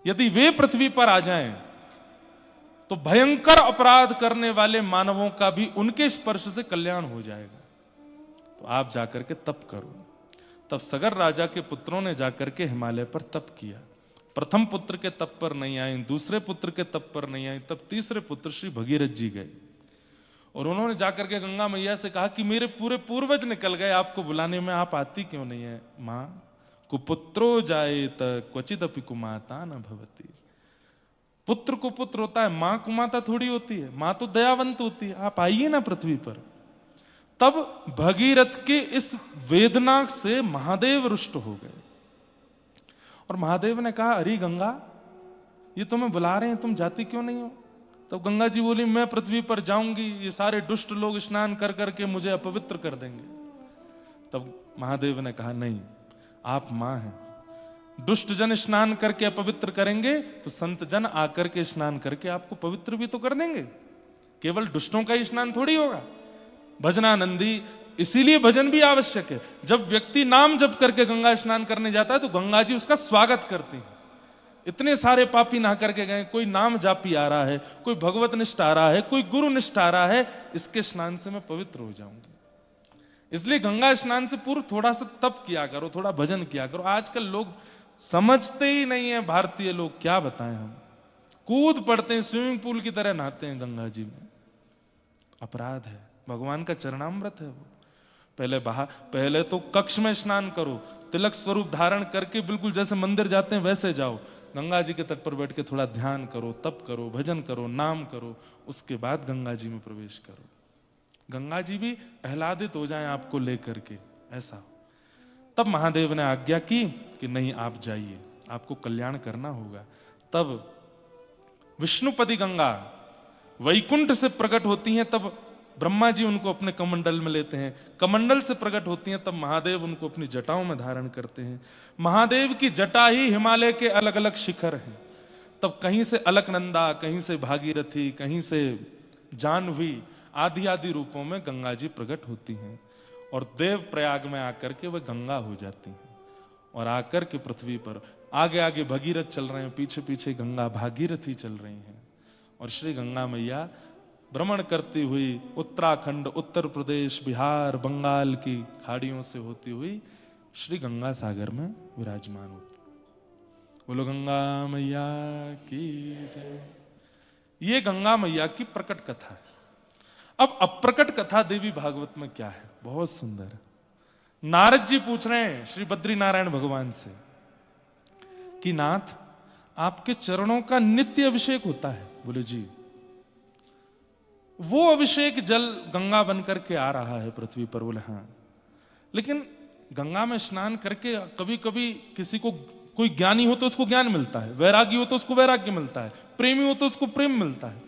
Speaker 1: यदि वे पृथ्वी पर आ जाएं तो भयंकर अपराध करने वाले मानवों का भी उनके स्पर्श से कल्याण हो जाएगा। तो आप जाकर के तप करो। तब सगर राजा के पुत्रों ने जाकर के हिमालय पर तप किया। प्रथम पुत्र के तप पर नहीं आई, दूसरे पुत्र के तप पर नहीं आई, तब तीसरे पुत्र श्री भगीरथ जी गए और उन्होंने जाकर के गंगा मैया से कहा कि मेरे पूरे पूर्वज निकल गए, आपको बुलाने में आप आती क्यों नहीं है? मां कुपुत्रो जायेत क्वचिदपि कुमाता न भवति। पुत्र को पुत्र होता है, मां कुमाता थोड़ी होती है, मां तो दयावंत होती है, आप आइए ना पृथ्वी पर। तब भगीरथ के इस वेदना से महादेव रुष्ट हो गए और महादेव ने कहा अरे गंगा, ये तुम्हें बुला रहे हैं, तुम जाती क्यों नहीं हो? तब गंगा जी बोली मैं पृथ्वी पर जाऊंगी, ये सारे दुष्ट लोग स्नान कर करके मुझे अपवित्र कर देंगे। तब महादेव ने कहा नहीं, आप मां हैं, दुष्ट जन स्नान करके अपवित्र करेंगे तो संत जन आकर के स्नान करके आपको पवित्र भी तो कर देंगे। केवल दुष्टों का ही स्नान थोड़ी होगा। भजनानंदी, इसीलिए भजन भी आवश्यक है। जब व्यक्ति नाम जप करके गंगा स्नान करने जाता है तो गंगा जी उसका स्वागत करती हैं। इतने सारे पापी नहा करके गए, कोई नाम जापी आ रहा है, कोई भगवत निष्ठ आ रहा है, कोई गुरु निष्ठ आ रहा है, इसके स्नान से मैं पवित्र हो जाऊंगी। इसलिए गंगा स्नान से पूर्व थोड़ा सा तप किया करो, थोड़ा भजन किया करो। आजकल लोग समझते ही नहीं है, भारतीय लोग, क्या बताएं हम। कूद पड़ते हैं, स्विमिंग पूल की तरह नहाते हैं गंगा जी में। अपराध है, भगवान का चरणामृत है वो। पहले तो कक्ष में स्नान करो, तिलक स्वरूप धारण करके बिल्कुल जैसे मंदिर जाते हैं वैसे जाओ, गंगा जी के तट पर बैठ के थोड़ा ध्यान करो, तप करो, भजन करो, नाम करो, उसके बाद गंगा जी में प्रवेश करो। गंगा जी भी आह्लादित हो जाएं आपको लेकर के, ऐसा। तब महादेव ने आज्ञा की कि नहीं, आप जाइए, आपको कल्याण करना होगा। तब विष्णुपति गंगा वैकुंठ से प्रकट होती हैं, तब ब्रह्मा जी उनको अपने कमंडल में लेते हैं। कमंडल से प्रकट होती हैं, तब महादेव उनको अपनी जटाओं में धारण करते हैं। महादेव की जटा ही हिमालय के अलग अलग शिखर हैं। तब कहीं से अलकनंदा, कहीं से भागीरथी, कहीं से जाह्नवी, आदि आदि रूपों में गंगा जी प्रकट होती हैं और देव प्रयाग में आकर के वह गंगा हो जाती हैं और आकर के पृथ्वी पर आगे आगे भगीरथ चल रहे हैं, पीछे पीछे गंगा भागीरथी चल रही हैं। और श्री गंगा मैया भ्रमण करती हुई उत्तराखंड, उत्तर प्रदेश, बिहार, बंगाल की खाड़ियों से होती हुई श्री गंगा सागर में विराजमान होती। बोलो गंगा मैया की जय। ये गंगा मैया की प्रकट कथा है। अब अप्रकट कथा देवी भागवत में क्या है, बहुत सुंदर। नारद जी पूछ रहे हैं श्री बद्री नारायण भगवान से कि नाथ, आपके चरणों का नित्य अभिषेक होता है। बोले जी। वो अभिषेक जल गंगा बनकर के आ रहा है पृथ्वी पर। बोले हाँ। लेकिन गंगा में स्नान करके कभी कभी किसी को, कोई ज्ञानी हो तो उसको ज्ञान मिलता है, वैरागी हो तो उसको वैराग्य मिलता है, प्रेमी हो तो उसको प्रेम मिलता है।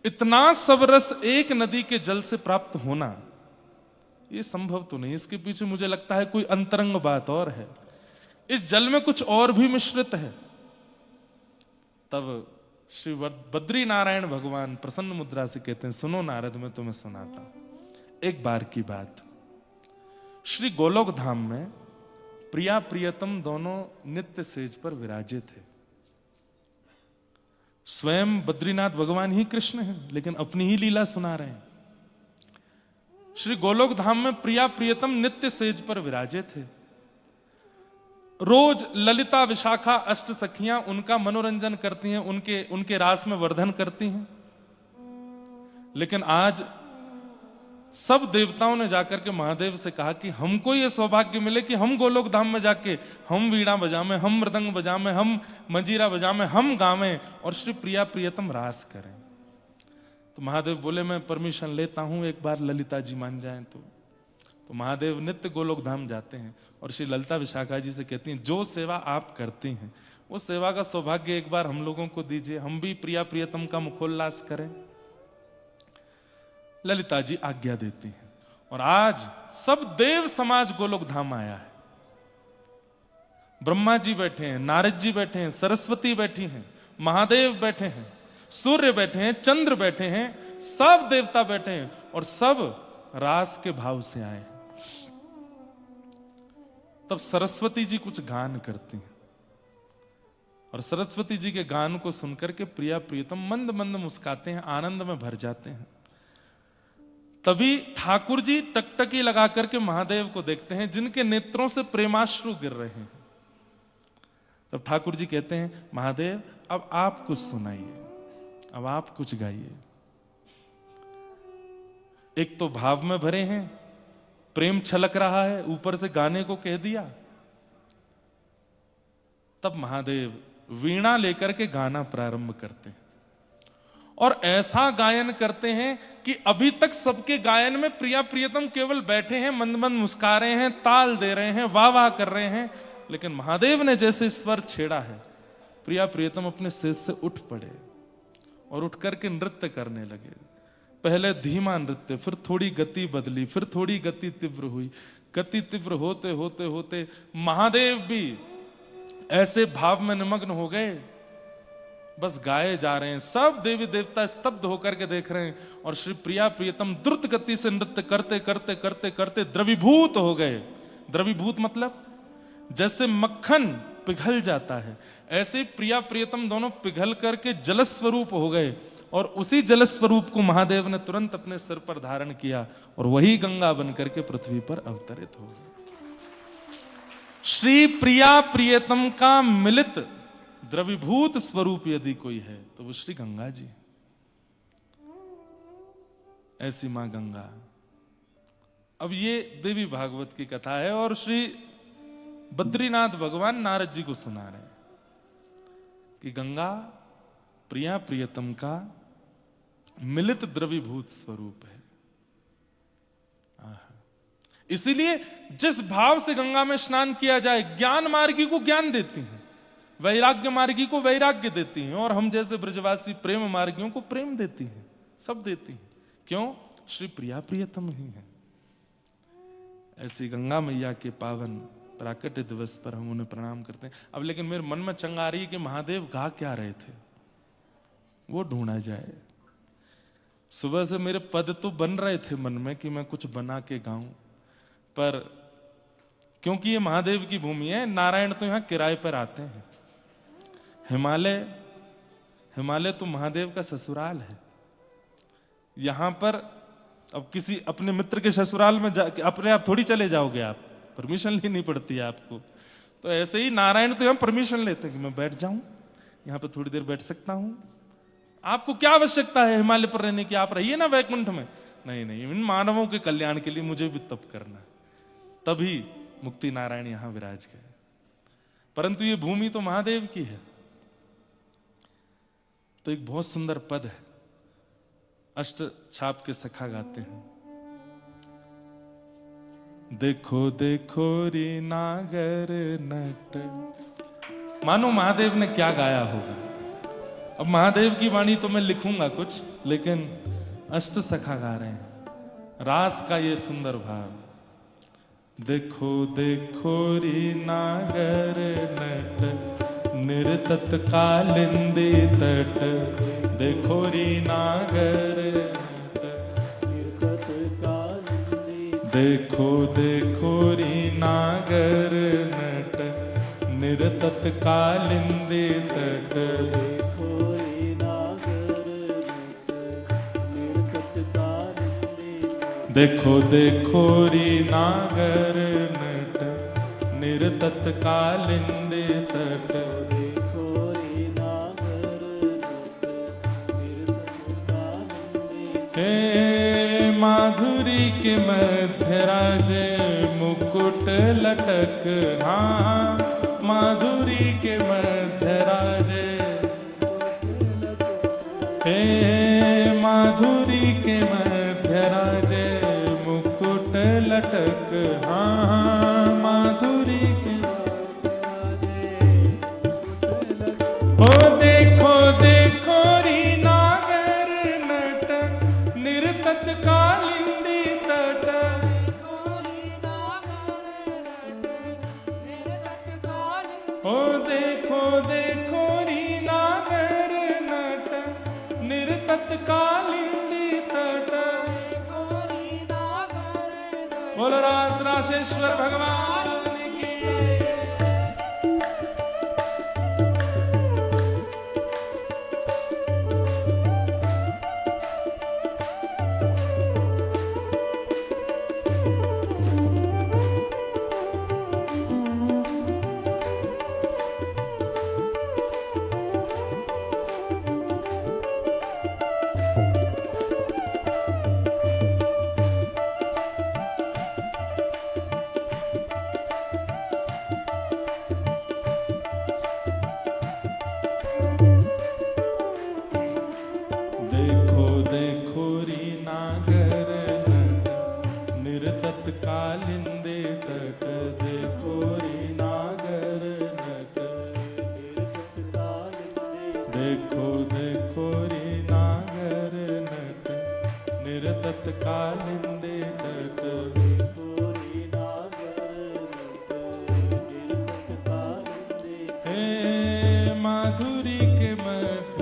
Speaker 1: इतना सब रस एक नदी के जल से प्राप्त होना ये संभव तो नहीं। इसके पीछे मुझे लगता है कोई अंतरंग बात और है। इस जल में कुछ और भी मिश्रित है। तब श्री बद्री नारायण भगवान प्रसन्न मुद्रा से कहते हैं, सुनो नारद, मैं तुम्हें सुनाता हूं। एक बार की बात, श्री गोलोक धाम में प्रिया प्रियतम दोनों नित्य सेज पर विराजे थे। स्वयं बद्रीनाथ भगवान ही कृष्ण हैं, लेकिन अपनी ही लीला सुना रहे हैं। श्री गोलोक धाम में प्रिया प्रियतम नित्य सेज पर विराजे थे। रोज ललिता, विशाखा, अष्ट सखियां उनका मनोरंजन करती हैं, उनके रास में वर्धन करती हैं। लेकिन आज सब देवताओं ने जाकर के महादेव से कहा कि हमको यह सौभाग्य मिले कि हम गोलोक धाम में जाके हम वीणा बजावें, हम मृदंग बजावें, हम मंजीरा बजावें, हम गावें और श्री प्रिया प्रियतम रास करें। तो महादेव बोले, मैं परमिशन लेता हूं, एक बार ललिता जी मान जाएं तो महादेव नित्य गोलोक धाम जाते हैं और श्री ललिता विशाखा जी से कहती हैं, जो सेवा आप करती हैं वो सेवा का सौभाग्य एक बार हम लोगों को दीजिए, हम भी प्रिया प्रियतम का मुखोल्लास करें। ललिता जी आज्ञा देती हैं और आज सब देव समाज गोलोक धाम आया है। ब्रह्मा जी बैठे हैं, नारद जी बैठे हैं, सरस्वती बैठी हैं, महादेव बैठे हैं, सूर्य बैठे हैं, चंद्र बैठे हैं, सब देवता बैठे हैं और सब रास के भाव से आए हैं। तब सरस्वती जी कुछ गान करती हैं और सरस्वती जी के गान को सुनकर के प्रिया प्रियतम मंद मंद मुस्काते हैं, आनंद में भर जाते हैं। तभी ठाकुर जी टकटकी लगा करके महादेव को देखते हैं, जिनके नेत्रों से प्रेमाश्रु गिर रहे हैं। तब ठाकुर जी कहते हैं, महादेव अब आप कुछ सुनाइए, अब आप कुछ गाइए। एक तो भाव में भरे हैं, प्रेम छलक रहा है, ऊपर से गाने को कह दिया। तब महादेव वीणा लेकर के गाना प्रारंभ करते हैं और ऐसा गायन करते हैं कि अभी तक सबके गायन में प्रिया प्रियतम केवल बैठे हैं, मंद मंद मुस्का रहे हैं, ताल दे रहे हैं, वाह वाह कर रहे हैं। लेकिन महादेव ने जैसे स्वर छेड़ा है, प्रिया प्रियतम अपने सेज से उठ पड़े और उठ करके नृत्य करने लगे। पहले धीमा नृत्य, फिर थोड़ी गति बदली, फिर थोड़ी गति तीव्र हुई। गति तीव्र होते होते होते महादेव भी ऐसे भाव में निमग्न हो गए बस गाए जा रहे हैं, सब देवी देवता स्तब्ध होकर के देख रहे हैं, और श्री प्रिया प्रियतम द्रुत गति से नृत्य करते करते करते करते द्रवीभूत हो गए। द्रवीभूत मतलब जैसे मक्खन पिघल जाता है, ऐसे प्रिया प्रियतम दोनों पिघल करके जल स्वरूप हो गए, और उसी जल स्वरूप को महादेव ने तुरंत अपने सिर पर धारण किया, और वही गंगा बन करके पृथ्वी पर अवतरित हो गए। श्री प्रिया प्रियतम का मिलित द्रवीभूत स्वरूप यदि कोई है तो वो श्री गंगा जी। ऐसी मां गंगा। अब ये देवी भागवत की कथा है, और श्री बद्रीनाथ भगवान नारद जी को सुना रहे हैं कि गंगा प्रिया प्रियतम का मिलित द्रवीभूत स्वरूप है। इसीलिए जिस भाव से गंगा में स्नान किया जाए, ज्ञान मार्गी को ज्ञान देती हैं, वैराग्य मार्गी को वैराग्य देती हैं, और हम जैसे ब्रजवासी प्रेम मार्गियों को प्रेम देती हैं, सब देती हैं। क्यों? श्री प्रिया प्रियतम ही है। ऐसी गंगा मैया के पावन प्राकट्य दिवस पर हम उन्हें प्रणाम करते हैं। अब लेकिन मेरे मन में चंगा आ रही है कि महादेव गा क्या रहे थे, वो ढूंढा जाए। सुबह से मेरे पद तो बन रहे थे मन में कि मैं कुछ बना के गाऊं, पर क्योंकि ये महादेव की भूमि है, नारायण तो यहां किराए पर आते हैं। हिमालय तो महादेव का ससुराल है। यहां पर अब किसी अपने मित्र के ससुराल में अपने आप थोड़ी चले जाओगे, आप परमिशन लेनी पड़ती है आपको। तो ऐसे ही नारायण तो यहां परमिशन लेते हैं कि मैं बैठ जाऊं, यहां पर थोड़ी देर बैठ सकता हूं। आपको क्या आवश्यकता है हिमालय पर रहने की? आप रहिए ना वैकुंठ में। नहीं नहीं, इन मानवों के कल्याण के लिए मुझे भी तप करना, तभी मुक्ति नारायण यहां विराज गए। परंतु ये भूमि तो महादेव की है। तो एक बहुत सुंदर पद है, अष्ट छाप के सखा गाते हैं। देखो देखो री नागर नट। मानो महादेव ने क्या गाया होगा। अब महादेव की वाणी तो मैं लिखूंगा कुछ, लेकिन अष्ट सखा गा रहे हैं रास का ये सुंदर भाव। देखो देखो री नागर नट, निरतत कालिंदी तट। देखो री नागर नट, देखो देखो री नागर नट, निरतत कालिंदी तट। देखो देखो री नागर नट, निरतत कालिंदी तट। हे माधुरी के मध्य राजे मुकुट लटक। हाँ, माधुरी के मध्य राजे। हे माधुरी के मध्य राजे मुकुट लटक। हाँ, माधुरी के। ओ देखो देखो री नागर नट, निरतत कालिंदी तट। ओ देखो देखो री नागर नट, निरतत कालिंदी तट। बोल रास रासेश्वर भगवान की। कालिंदी तट। देखो री नागर नट, देखो देखो री नागर नट, निरतत कालिंदी तट। हे माधुरी के मध्य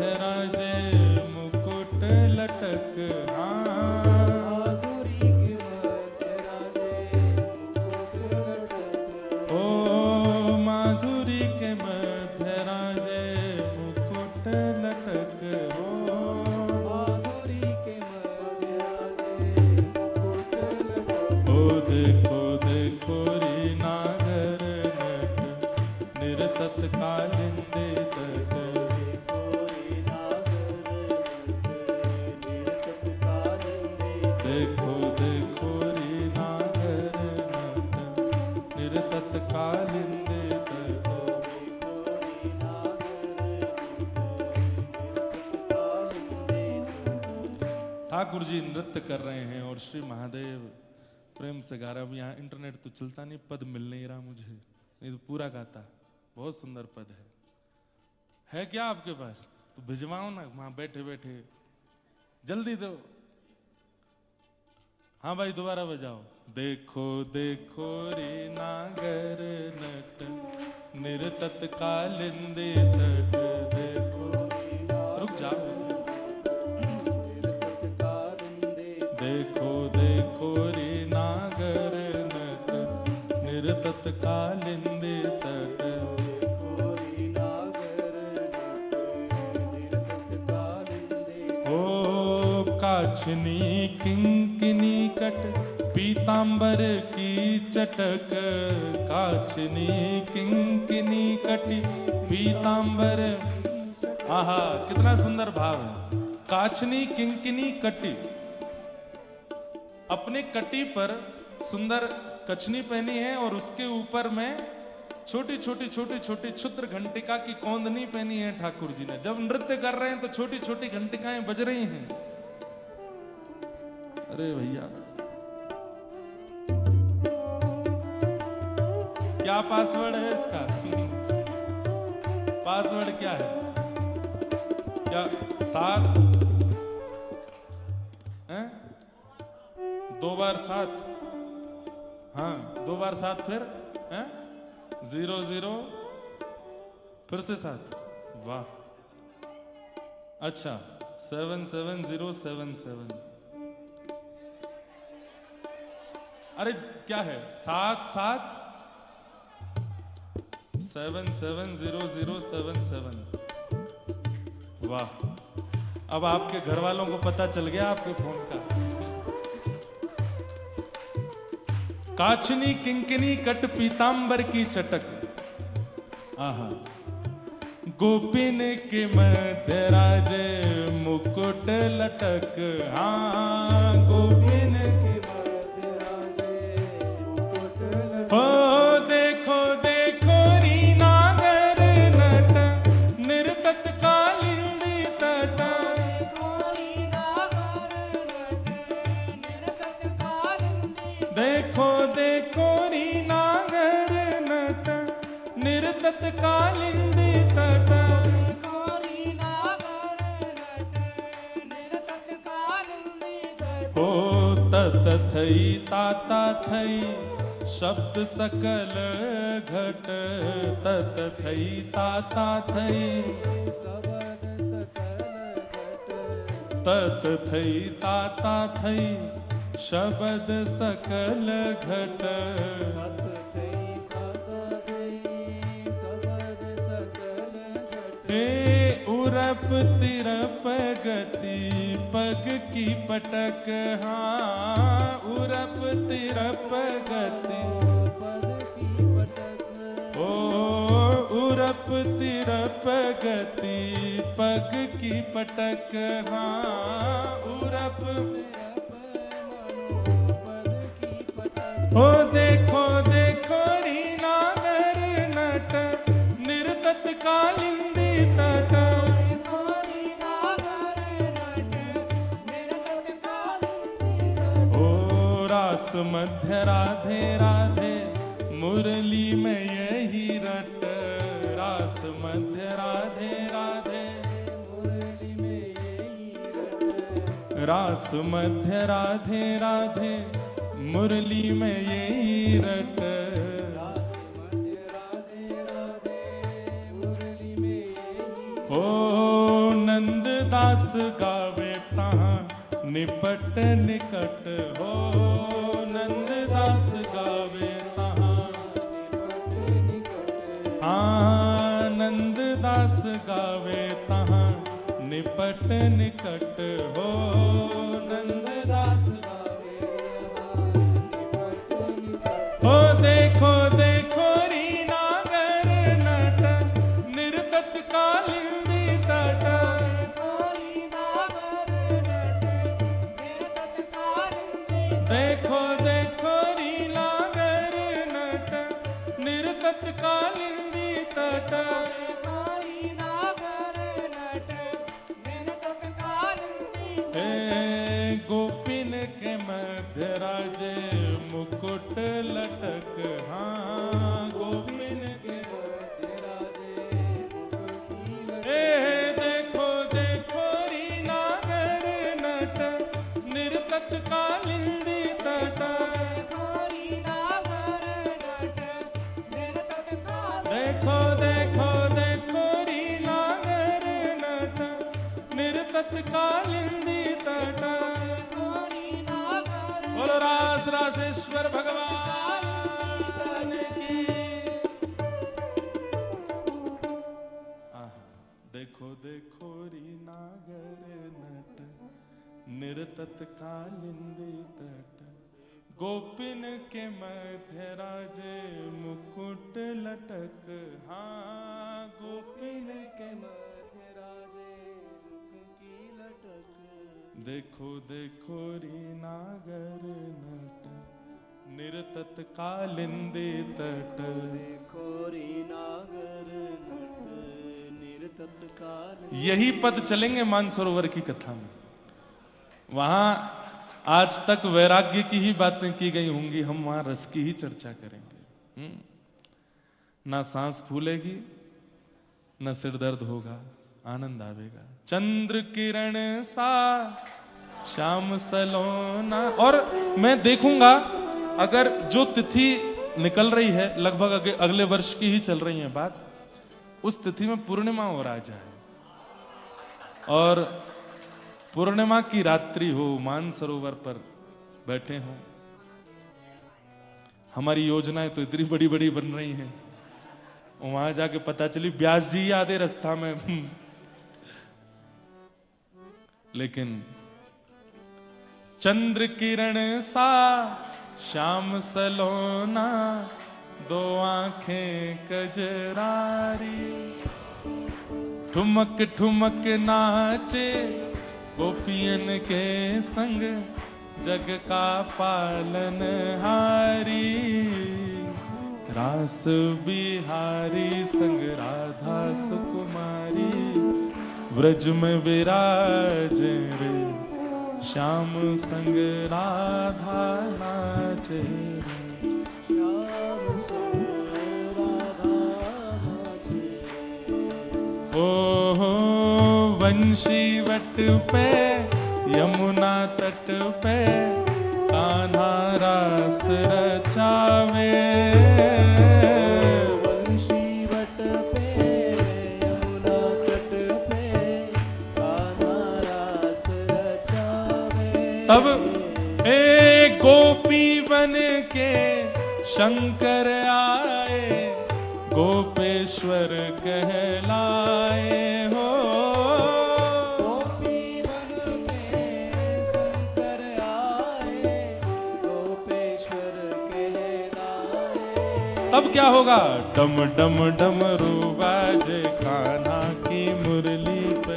Speaker 1: ठाकुर जी नृत्य कर रहे हैं और श्री महादेव प्रेम से गा रहे। अब यहाँ इंटरनेट तो चलता नहीं, पद मिल नहीं रहा मुझे, नहीं तो पूरा गाता। बहुत सुंदर पद है क्या आपके पास? तो भिजवाओ ना, वहां बैठे बैठे जल्दी दो। हाँ भाई दोबारा बजाओ। देखो देखो रे नागर नट निरतत कालिंदे तट, देखो रुक जाओ। देखो देखो रे नागर नट निरतत कालिंदे तट, काछनी किंकिनी कट पीतांबर की चटक, काछनी किंकिनी कटी पीतांबर। आहा कितना सुंदर भाव है। काछनी किंकिनी कटी, अपने कटी पर सुंदर कछनी पहनी है और उसके ऊपर में छोटी छोटी छोटी छोटी क्षुद्र घंटिका की कौंदनी पहनी है ठाकुर जी ने। जब नृत्य कर रहे हैं तो छोटी छोटी घंटिकाएं बज रही हैं। अरे भैया क्या पासवर्ड है इसका? पासवर्ड क्या है? क्या 7 है? 2 बार 7, हाँ 2 बार 7 फिर है 00 फिर से 7। वाह अच्छा 77077। अरे क्या है 77 770077। वाह अब आपके घर वालों को पता चल गया आपके फोन का। काछनी किंकिनी कट पीतांबर की चटक, आहा गोपिन के मध्य राजे मुकुट लटक। हाँ गोपिन के मध्य राजे मुकुट लटक। ओ देखो देखो री नागर नट निरतत कालिंदी तट, देखो देखो री नागर नट निरतत कालिंदी तट। ओ तत थई ताता थई शब्द सकल घट, तत थई ताता थई शब्द सकल घट, तत थई ताता थई शब्द सकल घट। हे उरप तिरप गति पग की पटक, हाँ उरप तिरप गति पग की पटक। ओ उरप तिरप गति पग की पटक, हाँ उरप। ओ देखो देखो री नागर नट निरतत कालिंदी तट। ओ रास मध्य राधे राधे मुरली में यही रट, रास मध्य राधे राधे मुरली में यही रट, रास मध्य राधे राधे मुरली में यही रट। ओ नंददास गावे तहाँ निपट निकट, हो नंददास गावे तहाँ हाँ नंददास गावे तहाँ निपट निकट, हो नंददास ओ देखो देखो री नागर नट निरतत कालिंदी तट। देखो देखो री नागर नट निरतत कालिंदी तट। हे मध्य राजे मुकुट लटक, हाँ गोपिन के मध्य राजे मुकुट। देखो देखो री नागर नट, निर्तत कालिंदी तट। देखो देखो देखो री नागर नट, निर्तत कालिंदी तट। बोलो रास रासेश्वर भगवान की। देखो देखो री नागर नट, निर्तत कालिंदी तट। गोपिन के मध्य राजे मुकुट लटक, हाँ गोपिन के मध्य राजे मुकुट की लटक। देखो देखो री नागर नट, निर्तत कालिंदी तट। देखो री नागर नट, निर्तत कालिंदी। यही पद चलेंगे मानसरोवर की कथा में। वहां आज तक वैराग्य की ही बातें की गई होंगी, हम वहां रस की ही चर्चा करेंगे। ना सांस फूलेगी, ना सिर दर्द होगा, आनंद आवेगा। चंद्र किरण सा श्याम सलोना। और मैं देखूंगा अगर जो तिथि निकल रही है, लगभग अगले वर्ष की ही चल रही है बात, उस तिथि में पूर्णिमा हो रहा जाए और पूर्णिमा की रात्रि हो, मानसरोवर पर बैठे हो। हमारी योजनाएं तो इतनी बड़ी बड़ी बन रही हैं, वहां जाके पता चली व्यास जी याद है रास्ता में। लेकिन चंद्र किरण सा श्याम सलोना, दो आंखें कजरारी। ठुमक ठुमक नाचे गोपियन के संग, जग का पालन हारी। रास बिहारी संग राधा सुकुमारी, व्रज में विराज रे, श्याम संग राधा नाचे। श्याम संग राधा नाचे। ओ वंशी वट पे यमुना तट पे, कान्हा रास रचावे। वंशी वट पे यमुना तट पे, कान्हा रास रचावे। तब एक गोपी बन के शंकर आए, गोपेश्वर कहलाए हो। तब क्या होगा? डम डम डमरू बाजे कान्हा की मुरली पे,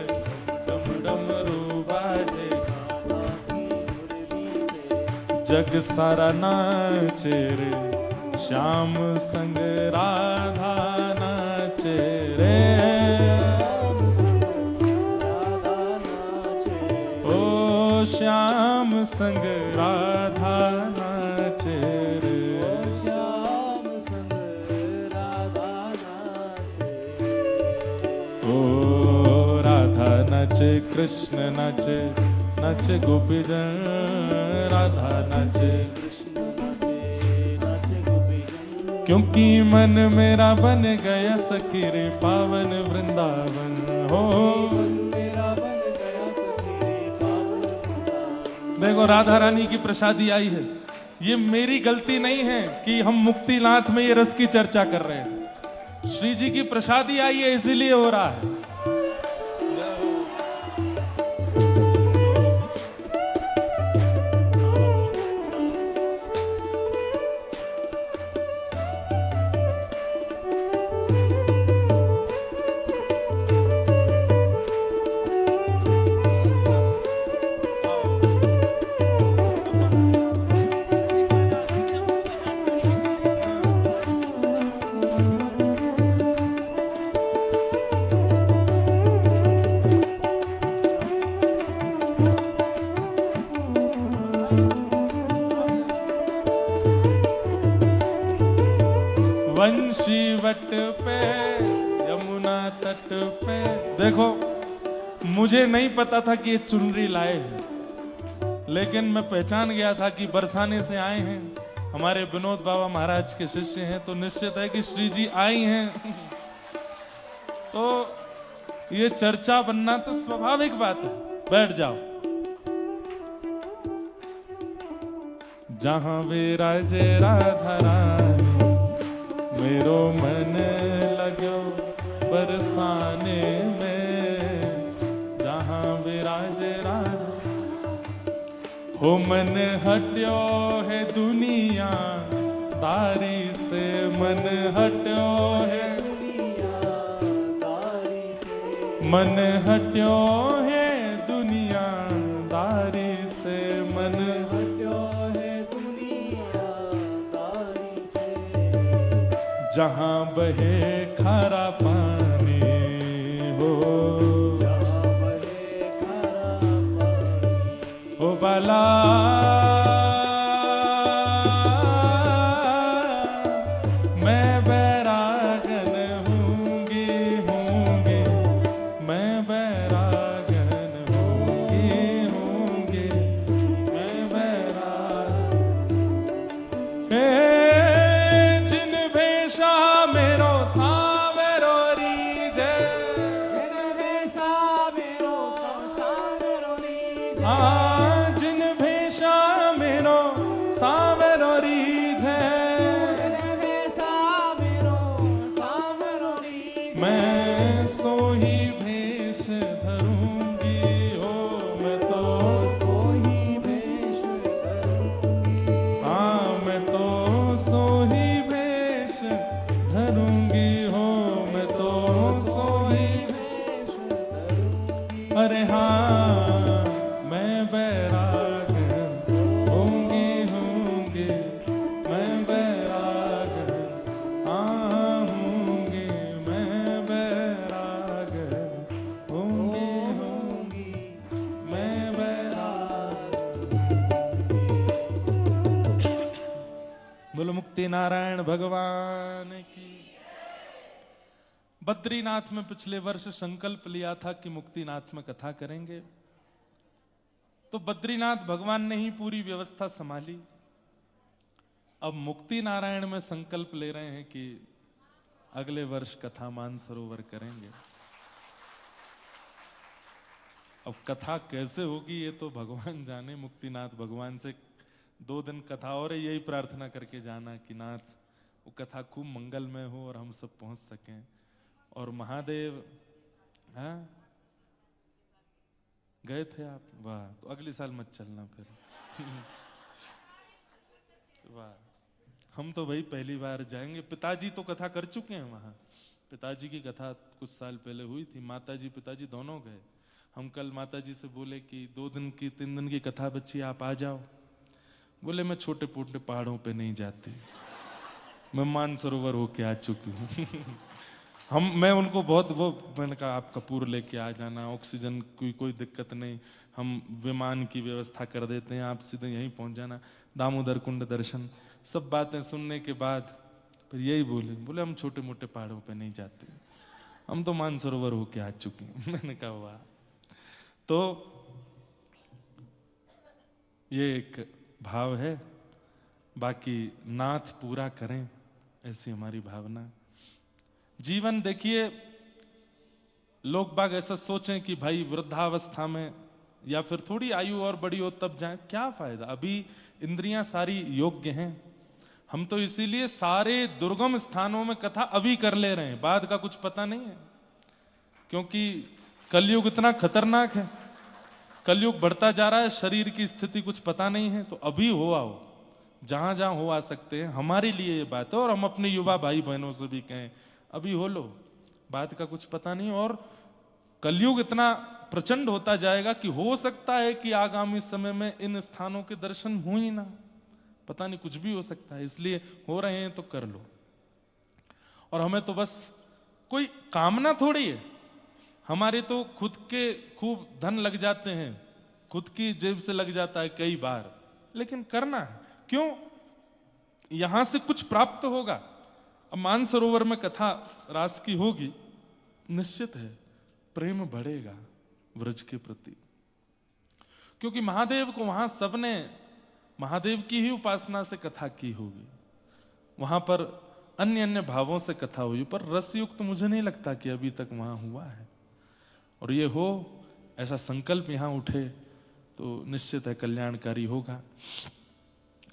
Speaker 1: डम डमरू बाजे कान्हा की मुरली पे। जग सारा नाचे रे, श्याम संग राधा नाचे रे। ओ श्याम संग राधा नाचे रे। नाचे कृष्ण नाचे, नाचे गोपीजन। राधा नाचे कृष्ण नाचे, नाचे गोपीजन। क्योंकि मन मेरा बन गया सखी रे, पावन वृंदावन हो। मेरा बन गया सखी रे, पावन वृंदावन। देखो राधा रानी की प्रसादी आई है। ये मेरी गलती नहीं है कि हम मुक्तिनाथ में ये रस की चर्चा कर रहे हैं। श्री जी की प्रसादी आई है, इसीलिए हो रहा है। देखो, मुझे नहीं पता था कि ये चुनरी लाए हैं, लेकिन मैं पहचान गया था कि बरसाने से आए हैं, हमारे विनोद बाबा महाराज के शिष्य हैं, तो निश्चित है कि श्री जी आई हैं। तो ये चर्चा बनना तो स्वाभाविक बात है। बैठ जाओ। जहां विराजे राधा रानी, मेरो मन लगो बरसाने में। जहां विराजे राधा, हो मन हट्यो है दुनिया दारी से, मन हट्यो है मन हट्यो है दुनिया दारी से, मन हट्यो है दुनिया दारी से। जहां बहे खारा पानी हो, जहां बहे खारा पानी हो बाला, नारायण भगवान की। बद्रीनाथ में पिछले वर्ष संकल्प लिया था कि मुक्तिनाथ में कथा करेंगे, तो बद्रीनाथ भगवान ने ही पूरी व्यवस्था संभाली। अब मुक्ति नारायण में संकल्प ले रहे हैं कि अगले वर्ष कथा मानसरोवर करेंगे। अब कथा कैसे होगी ये तो भगवान जाने। मुक्तिनाथ भगवान से 2 दिन कथा और यही प्रार्थना करके जाना कि नाथ वो कथा खूब मंगलमय हो और हम सब पहुंच सकें। और महादेव, हाँ गए थे आप? वाह, तो अगले साल मत चलना फिर। वाह, हम तो भाई पहली बार जाएंगे। पिताजी तो कथा कर चुके हैं वहां। पिताजी की कथा कुछ साल पहले हुई थी, माताजी पिताजी दोनों गए। हम कल माताजी से बोले कि 2 दिन की 3 दिन की कथा बच्ची, आप आ जाओ। बोले मैं छोटे पोटे पहाड़ों पे नहीं जाती, मैं मानसरोवर होके आ चुकी हूँ। मैं उनको बहुत मैंने कहा आप कपूर लेके आ जाना, ऑक्सीजन की कोई दिक्कत नहीं, हम विमान की व्यवस्था कर देते हैं, आप सीधे यहीं पहुंच जाना, दामोदर कुंड दर्शन। सब बातें सुनने के बाद फिर यही बोले हम छोटे मोटे पहाड़ों पे नहीं जाते, हम तो मानसरोवर होके आ चुके हैं। मैंने कहा वाह। तो ये एक भाव है, बाकी नाथ पूरा करें ऐसी हमारी भावना। जीवन देखिए, लोग बाग ऐसा सोचें कि भाई वृद्धावस्था में या फिर थोड़ी आयु और बड़ी हो तब जाएं, क्या फायदा, अभी इंद्रियां सारी योग्य हैं। हम तो इसीलिए सारे दुर्गम स्थानों में कथा अभी कर ले रहे हैं, बाद का कुछ पता नहीं है, क्योंकि कलयुग इतना खतरनाक है, कलयुग बढ़ता जा रहा है, शरीर की स्थिति कुछ पता नहीं है। तो अभी हो आओ, जहां जहां हो आ सकते हैं, हमारे लिए ये बात है। और हम अपने युवा भाई बहनों से भी कहें अभी हो लो, बात का कुछ पता नहीं। और कलयुग इतना प्रचंड होता जाएगा कि हो सकता है कि आगामी समय में इन स्थानों के दर्शन हो ही ना, पता नहीं, कुछ भी हो सकता है। इसलिए हो रहे हैं तो कर लो। और हमें तो बस कोई कामना थोड़ी है, हमारे तो खुद के खूब धन लग जाते हैं, खुद की जेब से लग जाता है कई बार, लेकिन करना है क्यों, यहां से कुछ प्राप्त होगा। अब मानसरोवर में कथा रास की होगी, निश्चित है, प्रेम बढ़ेगा व्रज के प्रति, क्योंकि महादेव को वहां सबने महादेव की ही उपासना से कथा की होगी, वहां पर अन्य अन्य भावों से कथा हुई, पर रसयुक्त तो मुझे नहीं लगता कि अभी तक वहां हुआ है। और ये हो, ऐसा संकल्प यहां उठे तो निश्चित है कल्याणकारी होगा,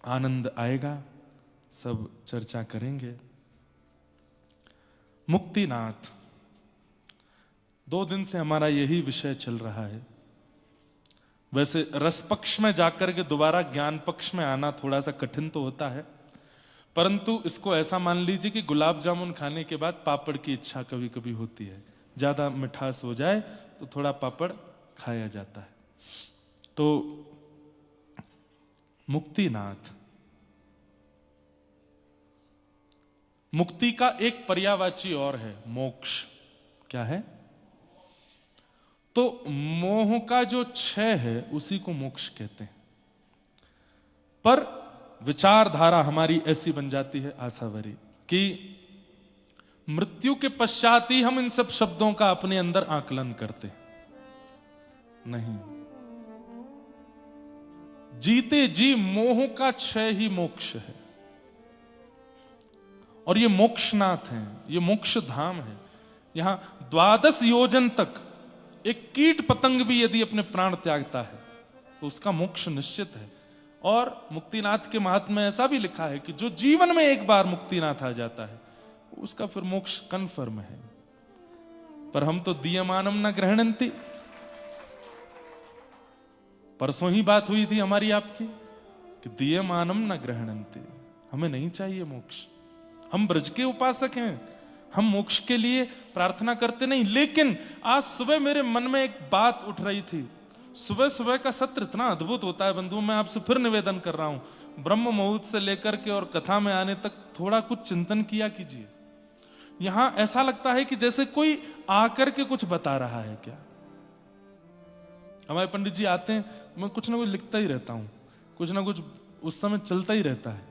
Speaker 1: आनंद आएगा, सब चर्चा करेंगे। मुक्तिनाथ, 2 दिन से हमारा यही विषय चल रहा है। वैसे रस पक्ष में जाकर के दोबारा ज्ञान पक्ष में आना थोड़ा सा कठिन तो होता है, परंतु इसको ऐसा मान लीजिए कि गुलाब जामुन खाने के बाद पापड़ की इच्छा कभी कभी होती है, ज्यादा मिठास हो जाए तो थोड़ा पापड़ खाया जाता है। तो मुक्तिनाथ, मुक्ति का एक पर्यायवाची और है मोक्ष। क्या है? तो मोह का जो क्षय है उसी को मोक्ष कहते हैं। पर विचारधारा हमारी ऐसी बन जाती है आशावरी कि मृत्यु के पश्चात ही हम इन सब शब्दों का अपने अंदर आकलन करते। नहीं, जीते जी मोह का क्षय ही मोक्ष है। और ये मोक्षनाथ है, ये मोक्ष धाम है। यहां 12 योजन तक एक कीट पतंग भी यदि अपने प्राण त्यागता है तो उसका मोक्ष निश्चित है। और मुक्तिनाथ के महात्म्य में ऐसा भी लिखा है कि जो जीवन में एक बार मुक्तिनाथ आ जाता है उसका फिर मोक्ष कन्फर्म है। पर हम तो दीयमानम न ग्रहणंति, परसों ही बात हुई थी हमारी आपकी कि दीयमानम न ग्रहणंति, हमें नहीं चाहिए मोक्ष। हम ब्रज के उपासक हैं, हम मोक्ष के लिए प्रार्थना करते नहीं। लेकिन आज सुबह मेरे मन में एक बात उठ रही थी। सुबह सुबह का सत्र इतना अद्भुत होता है बंधु, मैं आपसे फिर निवेदन कर रहा हूं, ब्रह्म मुहूर्त से लेकर के और कथा में आने तक थोड़ा कुछ चिंतन किया कीजिए। यहां ऐसा लगता है कि जैसे कोई आकर के कुछ बता रहा है। क्या हमारे पंडित जी आते हैं, मैं कुछ ना कुछ लिखता ही रहता हूं, कुछ ना कुछ उस समय चलता ही रहता है।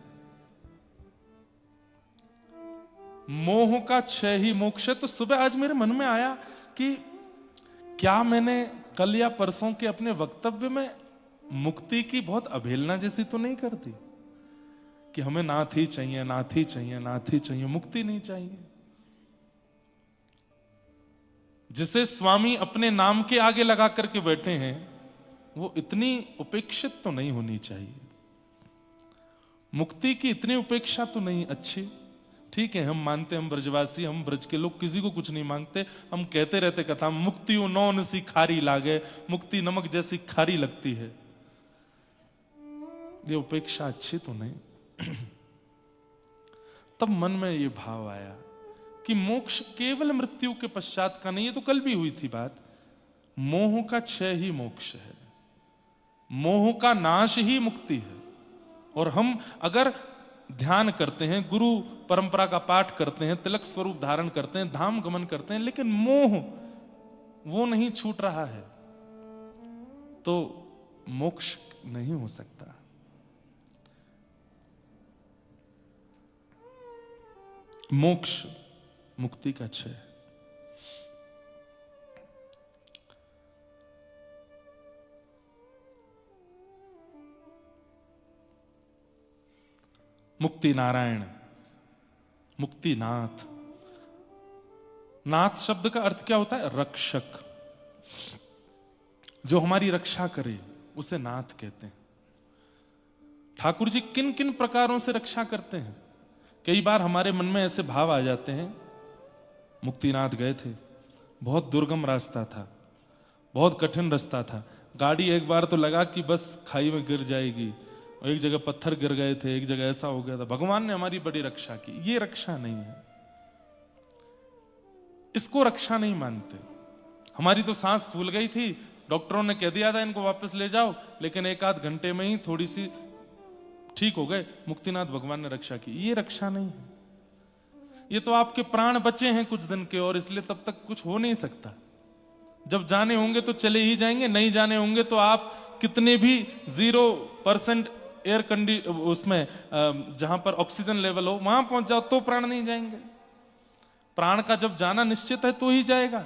Speaker 1: मोह का क्षय ही मोक्ष है। तो सुबह आज मेरे मन में आया कि क्या मैंने कल या परसों के अपने वक्तव्य में मुक्ति की बहुत अवहेलना जैसी तो नहीं कर दी कि हमें नाथ ही चाहिए, नाथ ही चाहिए, नाथ ही चाहिए, मुक्ति नहीं चाहिए। जिसे स्वामी अपने नाम के आगे लगा करके बैठे हैं वो इतनी उपेक्षित तो नहीं होनी चाहिए। मुक्ति की इतनी उपेक्षा तो नहीं अच्छी। ठीक है, हम मानते, हम ब्रजवासी, हम ब्रज के लोग किसी को कुछ नहीं मांगते। हम कहते रहते कथा, मुक्ति नौन सी खारी लागे, मुक्ति नमक जैसी खारी लगती है। ये उपेक्षा अच्छी तो नहीं। तब मन में ये भाव आया कि मोक्ष केवल मृत्यु के पश्चात का नहीं, ये तो कल भी हुई थी बात। मोह का क्षय ही मोक्ष है, मोह का नाश ही मुक्ति है। और हम अगर ध्यान करते हैं, गुरु परंपरा का पाठ करते हैं, तिलक स्वरूप धारण करते हैं, धाम गमन करते हैं, लेकिन मोह वो नहीं छूट रहा है तो मोक्ष नहीं हो सकता। मोक्ष मुक्ति का क्षय। मुक्ति नारायण, मुक्तिनाथ। नाथ शब्द का अर्थ क्या होता है? रक्षक, जो हमारी रक्षा करे उसे नाथ कहते हैं। ठाकुर जी किन किन प्रकारों से रक्षा करते हैं? कई बार हमारे मन में ऐसे भाव आ जाते हैं। मुक्तिनाथ गए थे, बहुत दुर्गम रास्ता था, बहुत कठिन रास्ता था, गाड़ी एक बार तो लगा कि बस खाई में गिर जाएगी, और एक जगह पत्थर गिर गए थे, एक जगह ऐसा हो गया था। भगवान ने हमारी बड़ी रक्षा की। ये रक्षा नहीं है, इसको रक्षा नहीं मानते। हमारी तो सांस फूल गई थी, डॉक्टरों ने कह दिया था इनको वापस ले जाओ, लेकिन 1-8 घंटे में ही थोड़ी सी ठीक हो गए। मुक्तिनाथ भगवान ने रक्षा की। ये रक्षा नहीं है। ये तो आपके प्राण बचे हैं कुछ दिन के, और इसलिए तब तक कुछ हो नहीं सकता। जब जाने होंगे तो चले ही जाएंगे, नहीं जाने होंगे तो आप कितने भी 0% एयर उसमें जहां पर ऑक्सीजन लेवल हो वहां पहुंच जाओ तो प्राण नहीं जाएंगे। प्राण का जब जाना निश्चित है तो ही जाएगा।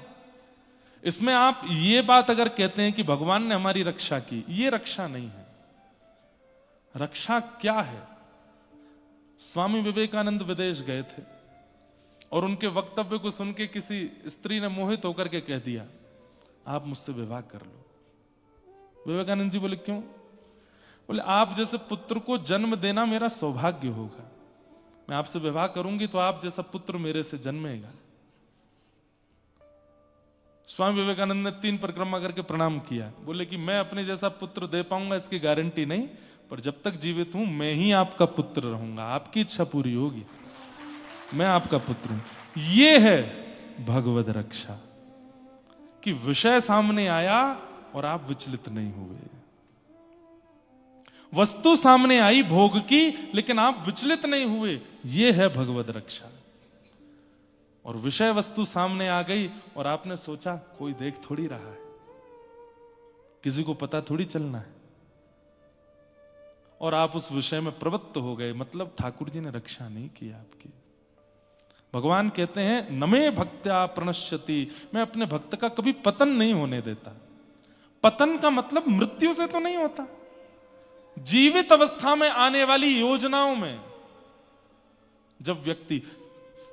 Speaker 1: इसमें आप ये बात अगर कहते हैं कि भगवान ने हमारी रक्षा की, ये रक्षा नहीं है। रक्षा क्या है? स्वामी विवेकानंद विदेश गए थे और उनके वक्तव्य को सुन के किसी स्त्री ने मोहित होकर के कह दिया, आप मुझसे विवाह कर लो। विवेकानंद जी बोले, क्यों? बोले, आप जैसे पुत्र को जन्म देना मेरा सौभाग्य होगा। मैं आपसे विवाह करूंगी तो आप जैसा पुत्र मेरे से जन्मेगा। स्वामी विवेकानंद ने 3 परिक्रमा करके प्रणाम किया। बोले कि मैं अपने जैसा पुत्र दे पाऊंगा इसकी गारंटी नहीं, पर जब तक जीवित हूं मैं ही आपका पुत्र रहूंगा। आपकी इच्छा पूरी होगी, मैं आपका पुत्र हूं। ये है भगवद रक्षा कि विषय सामने आया और आप विचलित नहीं हुए। वस्तु सामने आई भोग की, लेकिन आप विचलित नहीं हुए। ये है भगवद रक्षा। और विषय वस्तु सामने आ गई और आपने सोचा कोई देख थोड़ी रहा है, किसी को पता थोड़ी चलना है, और आप उस विषय में प्रवृत्त हो गए, मतलब ठाकुर जी ने रक्षा नहीं की आपकी। भगवान कहते हैं नमे भक्त्या प्रणश्यति, मैं अपने भक्त का कभी पतन नहीं होने देता। पतन का मतलब मृत्यु से तो नहीं होता, जीवित अवस्था में आने वाली योजनाओं में। जब व्यक्ति,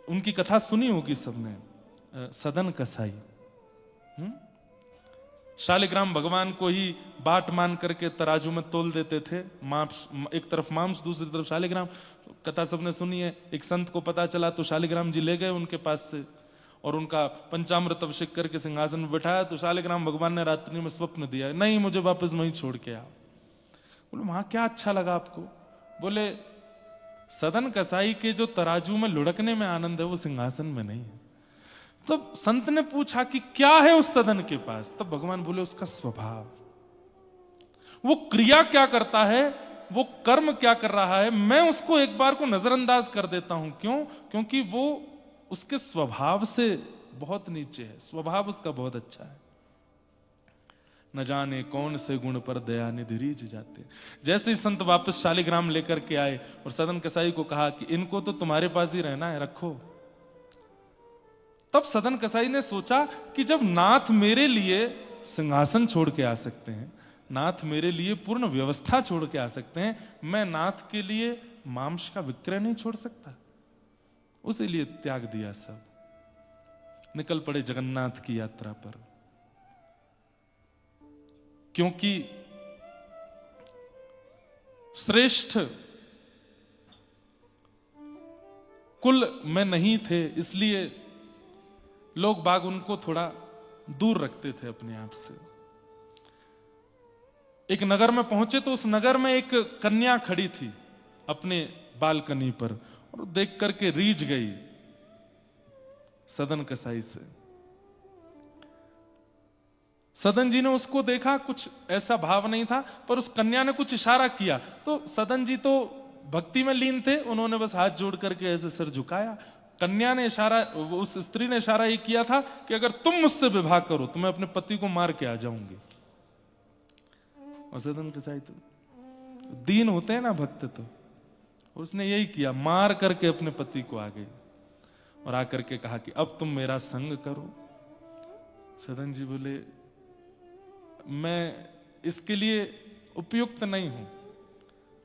Speaker 1: उनकी कथा सुनी होगी सबने, सदन कसाई, शालिग्राम भगवान को ही बाट मान करके तराजू में तोल देते थे, मांस एक तरफ मांस दूसरी तरफ शालिग्राम। कथा सबने सुनी है। एक संत को पता चला तो शालिग्राम जी ले गए उनके पास से और उनका पंचामृत अभिषेक करके सिंहासन में बैठाया। तो शालिग्राम भगवान ने रात्रि में स्वप्न दिया, नहीं मुझे वापस वहीं छोड़ के आओ। बोले वहां क्या अच्छा लगा आपको? बोले सदन कसाई के जो तराजू में लुढ़कने में आनंद है वो सिंहासन में नहीं है। तो संत ने पूछा कि क्या है उस सदन के पास? तब भगवान बोले उसका स्वभाव, वो क्रिया क्या करता है, वो कर्म क्या कर रहा है, मैं उसको एक बार को नजरअंदाज कर देता हूं। क्यों? क्योंकि वो उसके स्वभाव से बहुत नीचे है, स्वभाव उसका बहुत अच्छा है। न जाने कौन से गुण पर दया निधि रीझ जाते। जैसे ही संत वापस शालिग्राम लेकर के आए और सदन कसाई को कहा कि इनको तो तुम्हारे पास ही रहना है, रखो। तब सदन कसाई ने सोचा कि जब नाथ मेरे लिए सिंहासन छोड़ के आ सकते हैं, नाथ मेरे लिए पूर्ण व्यवस्था छोड़ के आ सकते हैं, मैं नाथ के लिए मांस का विक्रय नहीं छोड़ सकता। उसी लिए त्याग दिया सब, निकल पड़े जगन्नाथ की यात्रा पर। क्योंकि श्रेष्ठ कुल में नहीं थे, इसलिए लोग बाग उनको थोड़ा दूर रखते थे अपने आप से। एक नगर में पहुंचे तो उस नगर में एक कन्या खड़ी थी अपने बालकनी पर और देख करके रीझ गई सदन कसाई से। सदन जी ने उसको देखा, कुछ ऐसा भाव नहीं था, पर उस कन्या ने कुछ इशारा किया तो सदन जी तो भक्ति में लीन थे, उन्होंने बस हाथ जोड़ करके ऐसे सिर झुकाया। कन्या ने इशारा, उस स्त्री ने इशारा ये किया था कि अगर तुम मुझसे विवाह करो तो मैं अपने पति को मार के आ जाऊंगी। और सदन कसाई तो दीन होते हैं ना भक्त, तो उसने यही किया, मार करके अपने पति को आ गई और आकर के कहा कि अब तुम मेरा संग करो। सदन जी बोले मैं इसके लिए उपयुक्त नहीं हूं,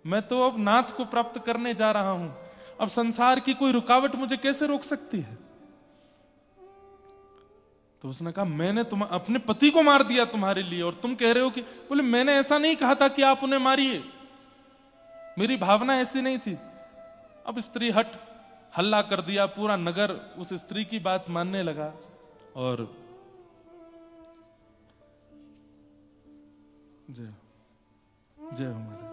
Speaker 1: मैं तो अब नाथ को प्राप्त करने जा रहा हूं, अब संसार की कोई रुकावट मुझे कैसे रोक सकती है? तो उसने कहा मैंने तुम अपने पति को मार दिया तुम्हारे लिए और तुम कह रहे हो कि, बोले मैंने ऐसा नहीं कहा था कि आप उन्हें मारिए, मेरी भावना ऐसी नहीं थी। अब स्त्री हट हल्ला कर दिया, पूरा नगर उस स्त्री की बात मानने लगा। और जय जय हो महाराज।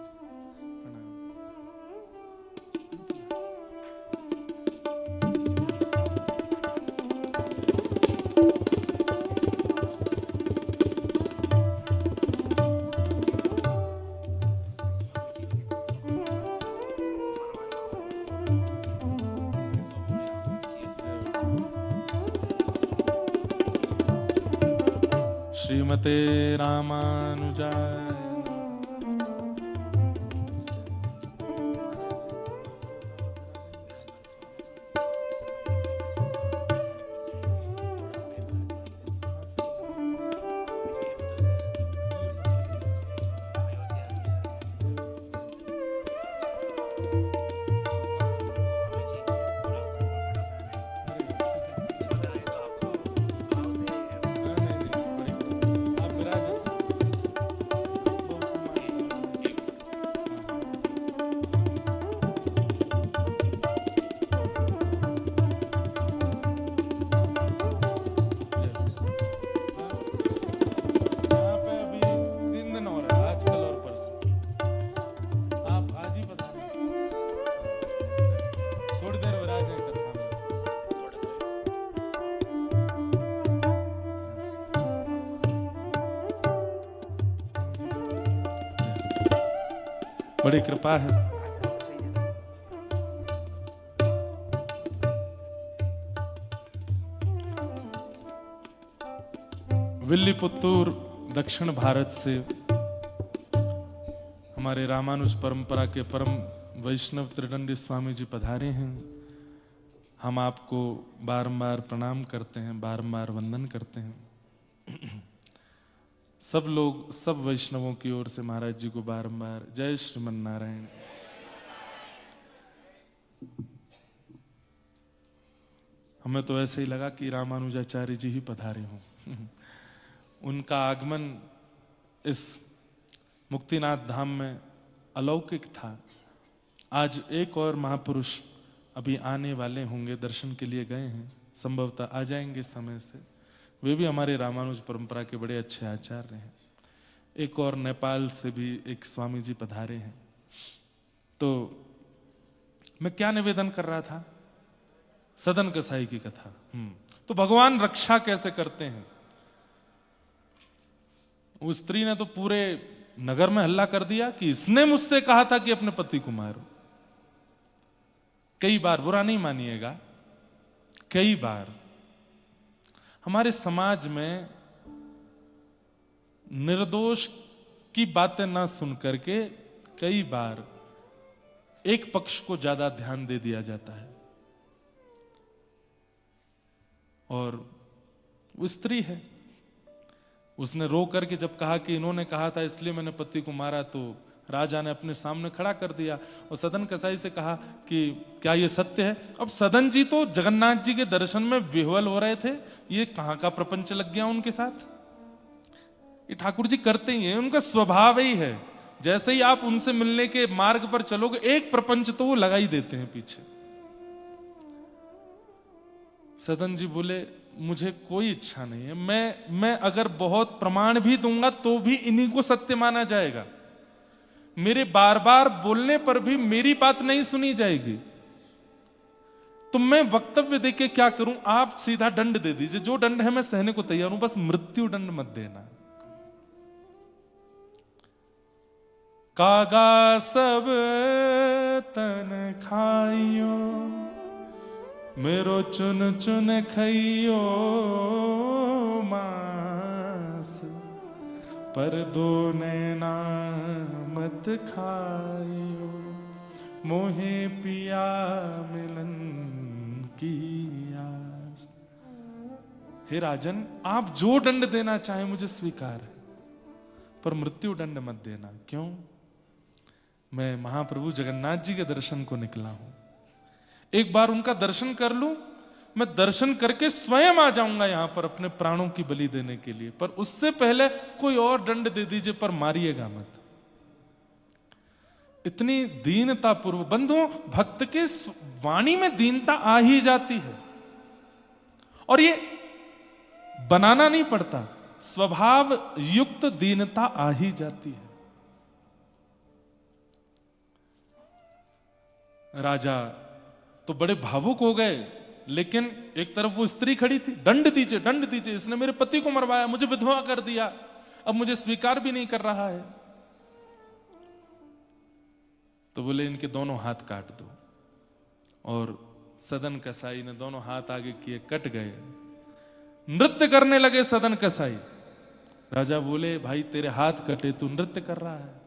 Speaker 1: श्रीमते रामानुजाय। बड़ी कृपा है। विल्लीपुत्तूर दक्षिण भारत से हमारे रामानुज परंपरा के परम वैष्णव त्रिदंडी स्वामी जी पधारे हैं। हम आपको बारंबार प्रणाम करते हैं, बारंबार वंदन करते हैं। सब लोग, सब वैष्णवों की ओर से महाराज जी को बारंबार जय श्रीमन नारायण। हमें तो ऐसे ही लगा कि रामानुजाचार्य जी ही पधारे हों। उनका आगमन इस मुक्तिनाथ धाम में अलौकिक था। आज एक और महापुरुष अभी आने वाले होंगे, दर्शन के लिए गए हैं, संभवतः आ जाएंगे समय से। वे भी हमारे रामानुज परंपरा के बड़े अच्छे आचार्य हैं। एक और नेपाल से भी एक स्वामी जी पधारे हैं। तो मैं क्या निवेदन कर रहा था? सदन कसाई की कथा। तो भगवान रक्षा कैसे करते हैं? उस स्त्री ने तो पूरे नगर में हल्ला कर दिया कि इसने मुझसे कहा था कि अपने पति को मारो। कई बार, बुरा नहीं मानिएगा, कई बार हमारे समाज में निर्दोष की बातें ना सुन करके कई बार एक पक्ष को ज्यादा ध्यान दे दिया जाता है। और वो स्त्री है, उसने रो करके जब कहा कि इन्होंने कहा था इसलिए मैंने पति को मारा, तो राजा ने अपने सामने खड़ा कर दिया और सदन कसाई से कहा कि क्या ये सत्य है? अब सदन जी तो जगन्नाथ जी के दर्शन में विह्वल हो रहे थे। ये कहां का प्रपंच लग गया उनके साथ? ये ठाकुर जी करते ही है, उनका स्वभाव ही है। जैसे ही आप उनसे मिलने के मार्ग पर चलोगे, एक प्रपंच तो वो लगा ही देते हैं पीछे। सदन जी बोले मुझे कोई इच्छा नहीं है, मैं अगर बहुत प्रमाण भी दूंगा तो भी इन्हीं को सत्य माना जाएगा। मेरे बार बार बोलने पर भी मेरी बात नहीं सुनी जाएगी, तो मैं वक्तव्य देके क्या करूं? आप सीधा दंड दे दीजिए, जो दंड है मैं सहने को तैयार हूं, बस मृत्यु दंड मत देना। कागा सब तन खाइयो, मेरो चुन चुन खइयो मांस, पर दो नैना मत खाइयो, मोहे पिया मिलन की आस। हे राजन, आप जो दंड देना चाहे मुझे स्वीकार है, पर मृत्यु दंड मत देना। क्यों? मैं महाप्रभु जगन्नाथ जी के दर्शन को निकला हूं। एक बार उनका दर्शन कर लूं, मैं दर्शन करके स्वयं आ जाऊंगा यहां पर अपने प्राणों की बलि देने के लिए, पर उससे पहले कोई और दंड दे दीजिए, पर मारिएगा मत। इतनी दीनता पूर्व, बंधुओं, भक्त के वाणी में दीनता आ ही जाती है, और ये बनाना नहीं पड़ता, स्वभाव युक्त दीनता आ ही जाती है। राजा तो बड़े भावुक हो गए, लेकिन एक तरफ वो स्त्री खड़ी थी, दंड दीजिए, दंड दीजिए, इसने मेरे पति को मरवाया, मुझे विधवा कर दिया, अब मुझे स्वीकार भी नहीं कर रहा है। तो बोले इनके दोनों हाथ काट दो, और सदन कसाई ने दोनों हाथ आगे किए, कट गए। नृत्य करने लगे सदन कसाई। राजा बोले भाई तेरे हाथ कटे, तू नृत्य कर रहा है?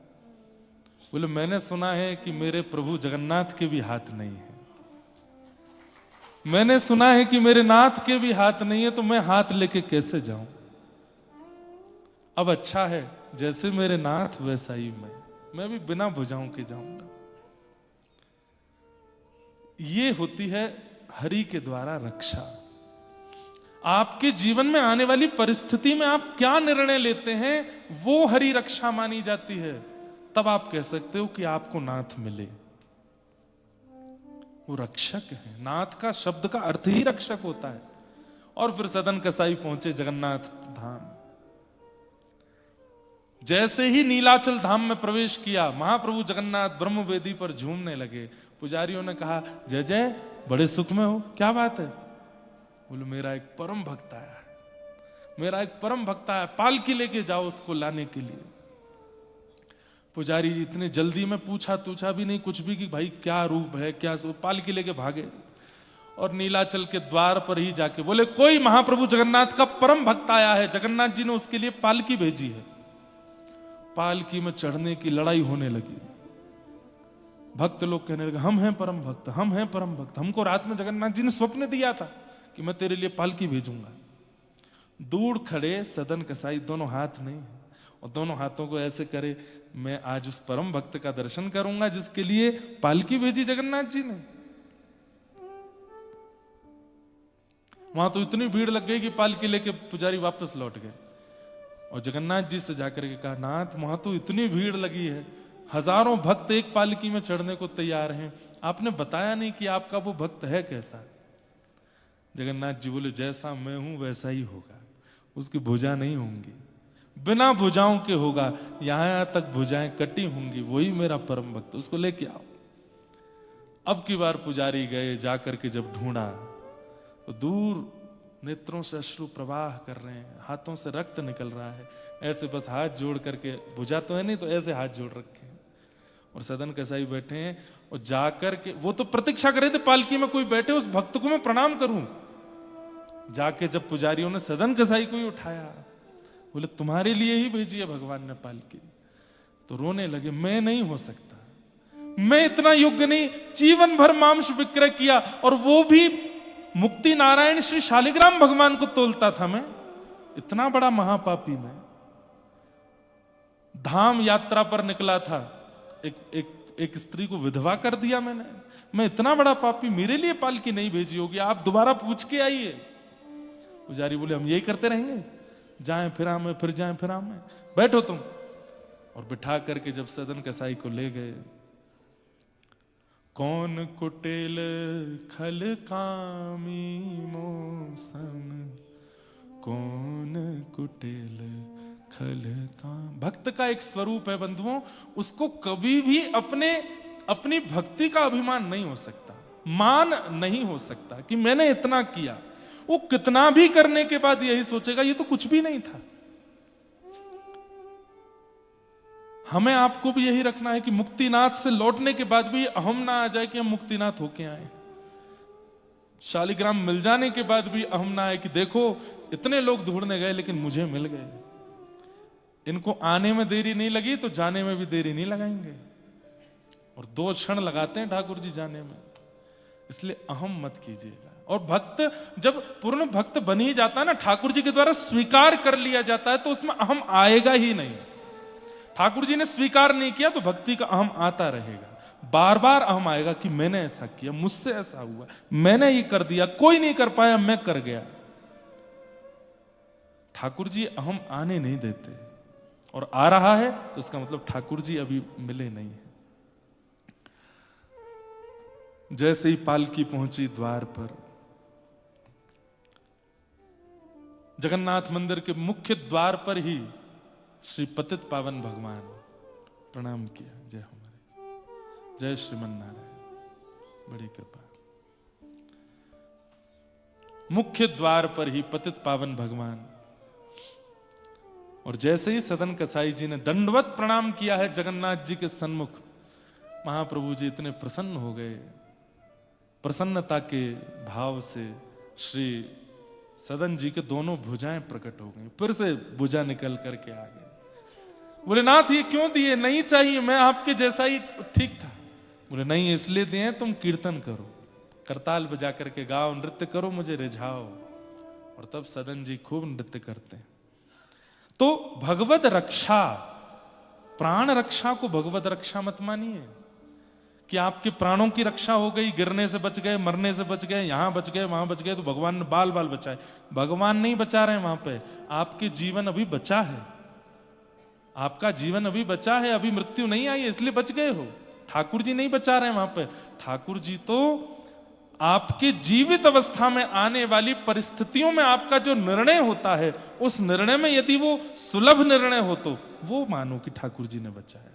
Speaker 1: बोले मैंने सुना है कि मेरे प्रभु जगन्नाथ के भी हाथ नहीं है, मैंने सुना है कि मेरे नाथ के भी हाथ नहीं है, तो मैं हाथ लेके कैसे जाऊं? अब अच्छा है, जैसे मेरे नाथ वैसा ही मैं भी बिना भुजाओं के जाऊंगा। ये होती है हरि के द्वारा रक्षा। आपके जीवन में आने वाली परिस्थिति में आप क्या निर्णय लेते हैं, वो हरि रक्षा मानी जाती है। तब आप कह सकते हो कि आपको नाथ मिले। वो रक्षक है। नाथ का शब्द का अर्थ ही रक्षक होता है। और फिर सदन कसाई पहुंचे जगन्नाथ धाम। जैसे ही नीलाचल धाम में प्रवेश किया, महाप्रभु जगन्नाथ ब्रह्मवेदी पर झूमने लगे। पुजारियों ने कहा जय जय, बड़े सुख में हो, क्या बात है? बोले मेरा एक परम भक्त आया है, मेरा एक परम भक्त आया, पालकी लेके जाओ उसको लाने के लिए। पुजारी जी इतने जल्दी में पूछा भी नहीं कुछ भी कि भाई क्या रूप है क्या सब, पालकी लेके भागे और नीलाचल के द्वार पर ही जाके बोले कोई महाप्रभु जगन्नाथ का परम भक्त आया है, जगन्नाथ जी ने उसके लिए पालकी भेजी है। पालकी में चढ़ने की लड़ाई होने लगी। भक्त लोग कहने लगे हम हैं परम भक्त, हम हैं परम भक्त, हमको रात में जगन्नाथ जी ने स्वप्न दिया था कि मैं तेरे लिए पालकी भेजूंगा। दूर खड़े सदन कसाई दोनों हाथ नहीं है और दोनों हाथों को ऐसे करे मैं आज उस परम भक्त का दर्शन करूंगा जिसके लिए पालकी भेजी जगन्नाथ जी ने। वहां तो इतनी भीड़ लग गई कि पालकी लेके पुजारी वापस लौट गए और जगन्नाथ जी से जाकर के कहा नाथ वहां तो इतनी भीड़ लगी है, हजारों भक्त एक पालकी में चढ़ने को तैयार हैं, आपने बताया नहीं कि आपका वो भक्त है कैसा। जगन्नाथ जी बोले जैसा मैं हूं वैसा ही होगा, उसकी भुजा नहीं होंगी, बिना भुजाओं के होगा, यहां तक भुजाएं कटी होंगी, वही मेरा परम भक्त, उसको लेके आओ। अब की बार पुजारी गए, जाकर के जब ढूंढा तो दूर नेत्रों से अश्रु प्रवाह कर रहे हैं, हाथों से रक्त निकल रहा है, ऐसे बस हाथ जोड़ करके, भुजा तो है नहीं तो ऐसे हाथ जोड़ रखे हैं और सदन कसाई बैठे हैं और जाकर के वो तो प्रतीक्षा कर रहे थे पालकी में कोई बैठे उस भक्त को मैं प्रणाम करूं। जाके जब पुजारियों ने सदन कसाई को ही उठाया, बोले तुम्हारे लिए ही भेजी है भगवान ने पालकी, तो रोने लगे मैं नहीं हो सकता, मैं इतना योग्य नहीं, जीवन भर मांस विक्रय किया और वो भी मुक्ति नारायण श्री शालिग्राम भगवान को तोलता था, मैं इतना बड़ा महापापी, मैं धाम यात्रा पर निकला था, एक स्त्री को विधवा कर दिया मैंने, मैं इतना बड़ा पापी, मेरे लिए पालकी नहीं भेजी होगी, आप दोबारा पूछ के आइए। पुजारी बोले हम यही करते रहेंगे, जाएं फिर आमें, फिर जाएं फिर आमें, बैठो तुम। और बिठा करके जब सदन कसाई को ले गए, कौन कुटिल खल कामी मौसम, कौन कुटिल खल काम। भक्त का एक स्वरूप है बंधुओं, उसको कभी भी अपनी भक्ति का अभिमान नहीं हो सकता, मान नहीं हो सकता कि मैंने इतना किया। वो कितना भी करने के बाद यही सोचेगा ये तो कुछ भी नहीं था। हमें आपको भी यही रखना है कि मुक्तिनाथ से लौटने के बाद भी अहम ना आ जाए कि हम मुक्तिनाथ होके आए, शालिग्राम मिल जाने के बाद भी अहम ना आए कि देखो इतने लोग ढूंढने गए लेकिन मुझे मिल गए, इनको आने में देरी नहीं लगी तो जाने में भी देरी नहीं लगाएंगे। और 2 क्षण लगाते हैं ठाकुर जी जाने में, इसलिए अहम मत कीजिएगा। और भक्त जब पूर्ण भक्त बन ही जाता है ना, ठाकुर जी के द्वारा स्वीकार कर लिया जाता है, तो उसमें अहम आएगा ही नहीं। ठाकुर जी ने स्वीकार नहीं किया तो भक्ति का अहम आता रहेगा, बार बार अहम आएगा कि मैंने ऐसा किया, मुझसे ऐसा हुआ, मैंने ये कर दिया, कोई नहीं कर पाया, मैं कर गया। ठाकुर जी अहम आने नहीं देते, और आ रहा है तो इसका मतलब ठाकुर जी अभी मिले नहीं है। जैसे ही पालकी पहुंची द्वार पर, जगन्नाथ मंदिर के मुख्य द्वार पर ही श्री पतित पावन भगवान प्रणाम किया, जय हमारे जय श्रीमन नारायण, बड़ी कृपा। मुख्य द्वार पर ही पतित पावन भगवान। और जैसे ही सदन कसाई जी ने दंडवत प्रणाम किया है जगन्नाथ जी के सन्मुख, महाप्रभु जी इतने प्रसन्न हो गए, प्रसन्नता के भाव से श्री सदन जी के दोनों भुजाएं प्रकट हो गई, फिर से भुजा निकल करके आ गए। बोले नाथ ये क्यों दिए, नहीं चाहिए, मैं आपके जैसा ही ठीक था। बोले नहीं इसलिए दिए तुम कीर्तन करो, करताल बजा करके गाओ, नृत्य करो, मुझे रिझाओ। और तब सदन जी खूब नृत्य करते हैं। तो भगवत रक्षा, प्राण रक्षा को भगवत रक्षा मत मानिए कि आपके प्राणों की रक्षा हो गई, गिरने से बच गए, मरने से बच गए, यहां बच गए वहां बच गए तो भगवान ने बाल बाल बचाए। भगवान नहीं बचा रहे हैं वहां पे, आपके जीवन अभी बचा है, आपका जीवन अभी बचा है, अभी मृत्यु नहीं आई है इसलिए बच गए हो। ठाकुर जी नहीं बचा रहे हैं वहां पे, ठाकुर जी तो आपके जीवित अवस्था में आने वाली परिस्थितियों में आपका जो निर्णय होता है, उस निर्णय में यदि वो सुलभ निर्णय हो तो वो मानो कि ठाकुर जी ने बचाया।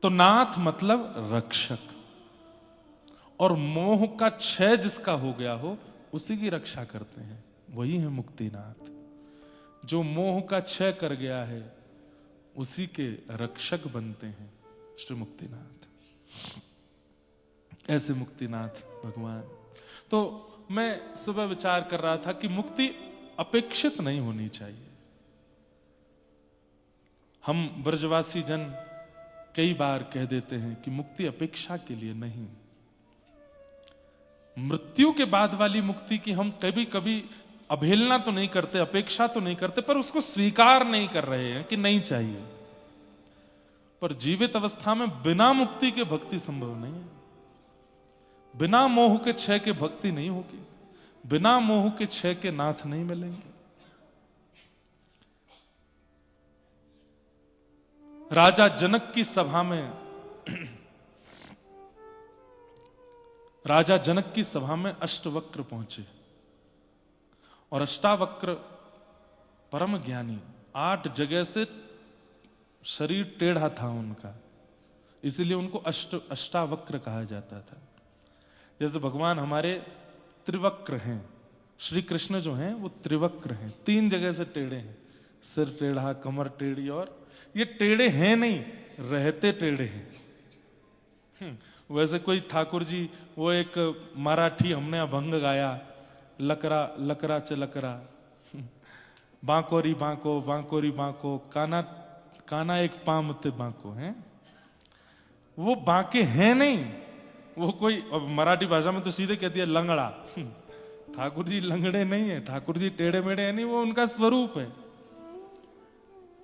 Speaker 1: तो नाथ मतलब रक्षक, और मोह का क्षय जिसका हो गया हो उसी की रक्षा करते हैं, वही है मुक्तिनाथ। जो मोह का क्षय कर गया है उसी के रक्षक बनते हैं श्री मुक्तिनाथ। ऐसे मुक्तिनाथ भगवान। तो मैं सुबह विचार कर रहा था कि मुक्ति अपेक्षित नहीं होनी चाहिए। हम ब्रजवासी जन कई बार कह देते हैं कि मुक्ति अपेक्षा के लिए नहीं। मृत्यु के बाद वाली मुक्ति की हम कभी कभी अवहेलना तो नहीं करते, अपेक्षा तो नहीं करते, पर उसको स्वीकार नहीं कर रहे हैं कि नहीं चाहिए। पर जीवित अवस्था में बिना मुक्ति के भक्ति संभव नहीं है। बिना मोह के क्षय के भक्ति नहीं होगी, बिना मोह के क्षय के नाथ नहीं मिलेंगे। राजा जनक की सभा में राजा जनक की सभा में अष्टवक्र पहुंचे और अष्टावक्र परम ज्ञानी, 8 जगह से शरीर टेढ़ा था उनका, इसलिए उनको अष्टावक्र कहा जाता था। जैसे भगवान हमारे त्रिवक्र हैं, श्री कृष्ण जो हैं वो त्रिवक्र हैं, 3 जगह से टेढ़े हैं, सिर टेढ़ा, कमर टेढ़ी, और ये टेढ़े हैं नहीं, रहते टेढ़े हैं। वैसे कोई ठाकुर जी, वो एक मराठी हमने अभंग गाया, लकरा लकरा च लकरा, बांकोरी बांको बांकोरी बांको, काना काना एक पाम ते बांको है। वो बांके हैं नहीं, वो कोई, अब मराठी भाषा में तो सीधे कहती है लंगड़ा। ठाकुर जी लंगड़े नहीं है, ठाकुर जी टेढ़े मेढ़े है नहीं, वो उनका स्वरूप है।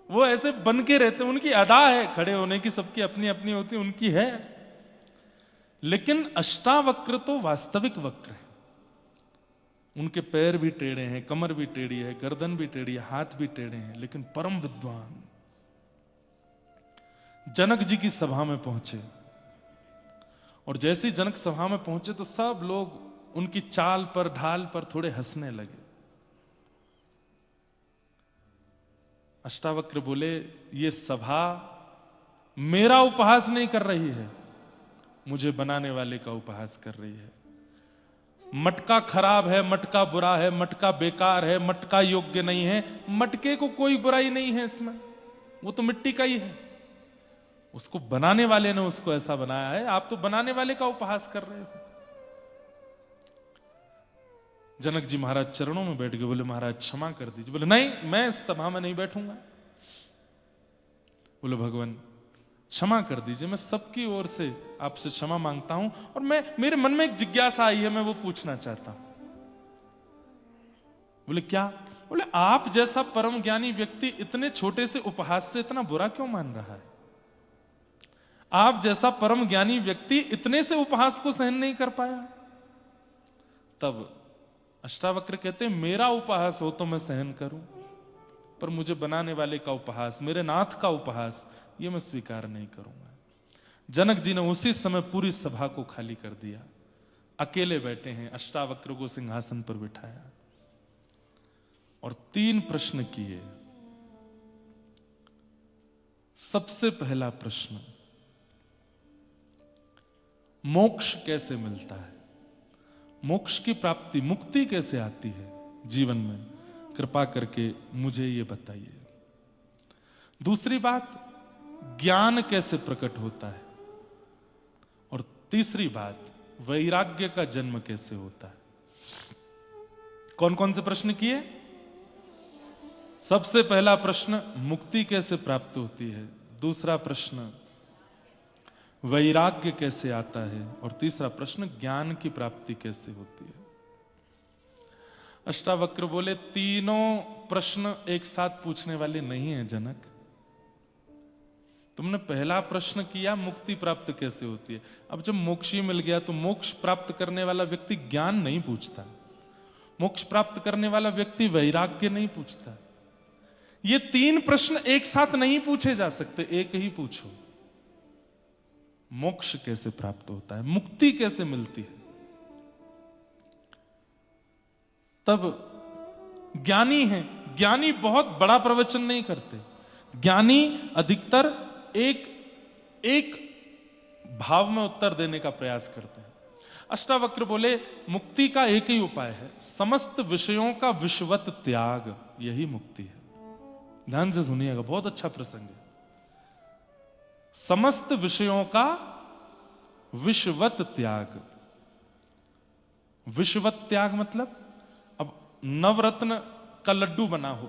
Speaker 1: वो ऐसे बन के रहते, उनकी अदा है खड़े होने की, सबकी अपनी अपनी होती, उनकी है। लेकिन अष्टावक्र तो वास्तविक वक्र है। उनके पैर भी टेढ़े हैं, कमर भी टेढ़ी है, गर्दन भी टेढ़ी है, हाथ भी टेढ़े हैं, लेकिन परम विद्वान। जनक जी की सभा में पहुंचे और जैसे ही जनक सभा में पहुंचे तो सब लोग उनकी चाल पर, ढाल पर थोड़े हंसने लगे। अष्टावक्र बोले, ये सभा मेरा उपहास नहीं कर रही है, मुझे बनाने वाले का उपहास कर रही है। मटका खराब है, मटका बुरा है, मटका बेकार है, मटका योग्य नहीं है, मटके को कोई बुराई नहीं है इसमें, वो तो मिट्टी का ही है। उसको बनाने वाले ने उसको ऐसा बनाया है, आप तो बनाने वाले का उपहास कर रहे हो। जनक जी महाराज चरणों में बैठ गए, बोले महाराज क्षमा कर दीजिए। बोले नहीं, मैं इस सभा में नहीं बैठूंगा। बोले भगवान क्षमा कर दीजिए, मैं सबकी ओर से आपसे क्षमा मांगता हूं, और मेरे मन में एक जिज्ञासा आई है, मैं वो पूछना चाहता हूं। बोले क्या? बोले आप जैसा परम ज्ञानी व्यक्ति इतने छोटे से उपहास से इतना बुरा क्यों मान रहा है? आप जैसा परम ज्ञानी व्यक्ति इतने से उपहास को सहन नहीं कर पाया। तब अष्टावक्र कहते हैं, मेरा उपहास हो तो मैं सहन करूं, पर मुझे बनाने वाले का उपहास, मेरे नाथ का उपहास, ये मैं स्वीकार नहीं करूंगा। जनक जी ने उसी समय पूरी सभा को खाली कर दिया, अकेले बैठे हैं, अष्टावक्र को सिंहासन पर बिठाया और 3 प्रश्न किए। सबसे पहला प्रश्न, मोक्ष कैसे मिलता है? मोक्ष की प्राप्ति, मुक्ति कैसे आती है जीवन में? कृपा करके मुझे ये बताइए। दूसरी बात, ज्ञान कैसे प्रकट होता है? और तीसरी बात, वैराग्य का जन्म कैसे होता है? कौन कौन से प्रश्न किए? सबसे पहला प्रश्न, मुक्ति कैसे प्राप्त होती है? दूसरा प्रश्न, वैराग्य कैसे आता है? और तीसरा प्रश्न, ज्ञान की प्राप्ति कैसे होती है? अष्टावक्र बोले, तीनों प्रश्न एक साथ पूछने वाले नहीं हैं जनक। तुमने पहला प्रश्न किया, मुक्ति प्राप्त कैसे होती है। अब जब मोक्ष ही मिल गया तो मोक्ष प्राप्त करने वाला व्यक्ति ज्ञान नहीं पूछता, मोक्ष प्राप्त करने वाला व्यक्ति वैराग्य नहीं पूछता। ये 3 प्रश्न एक साथ नहीं पूछे जा सकते, एक ही पूछो। मोक्ष कैसे प्राप्त होता है, मुक्ति कैसे मिलती है? तब ज्ञानी है, ज्ञानी बहुत बड़ा प्रवचन नहीं करते, ज्ञानी अधिकतर एक भाव में उत्तर देने का प्रयास करते हैं। अष्टावक्र बोले, मुक्ति का एक ही उपाय है, समस्त विषयों का विषवत त्याग, यही मुक्ति है। ध्यान से सुनिएगा, बहुत अच्छा प्रसंग है। समस्त विषयों का विषवत त्याग। विषवत त्याग मतलब अब नवरत्न का लड्डू बना हो,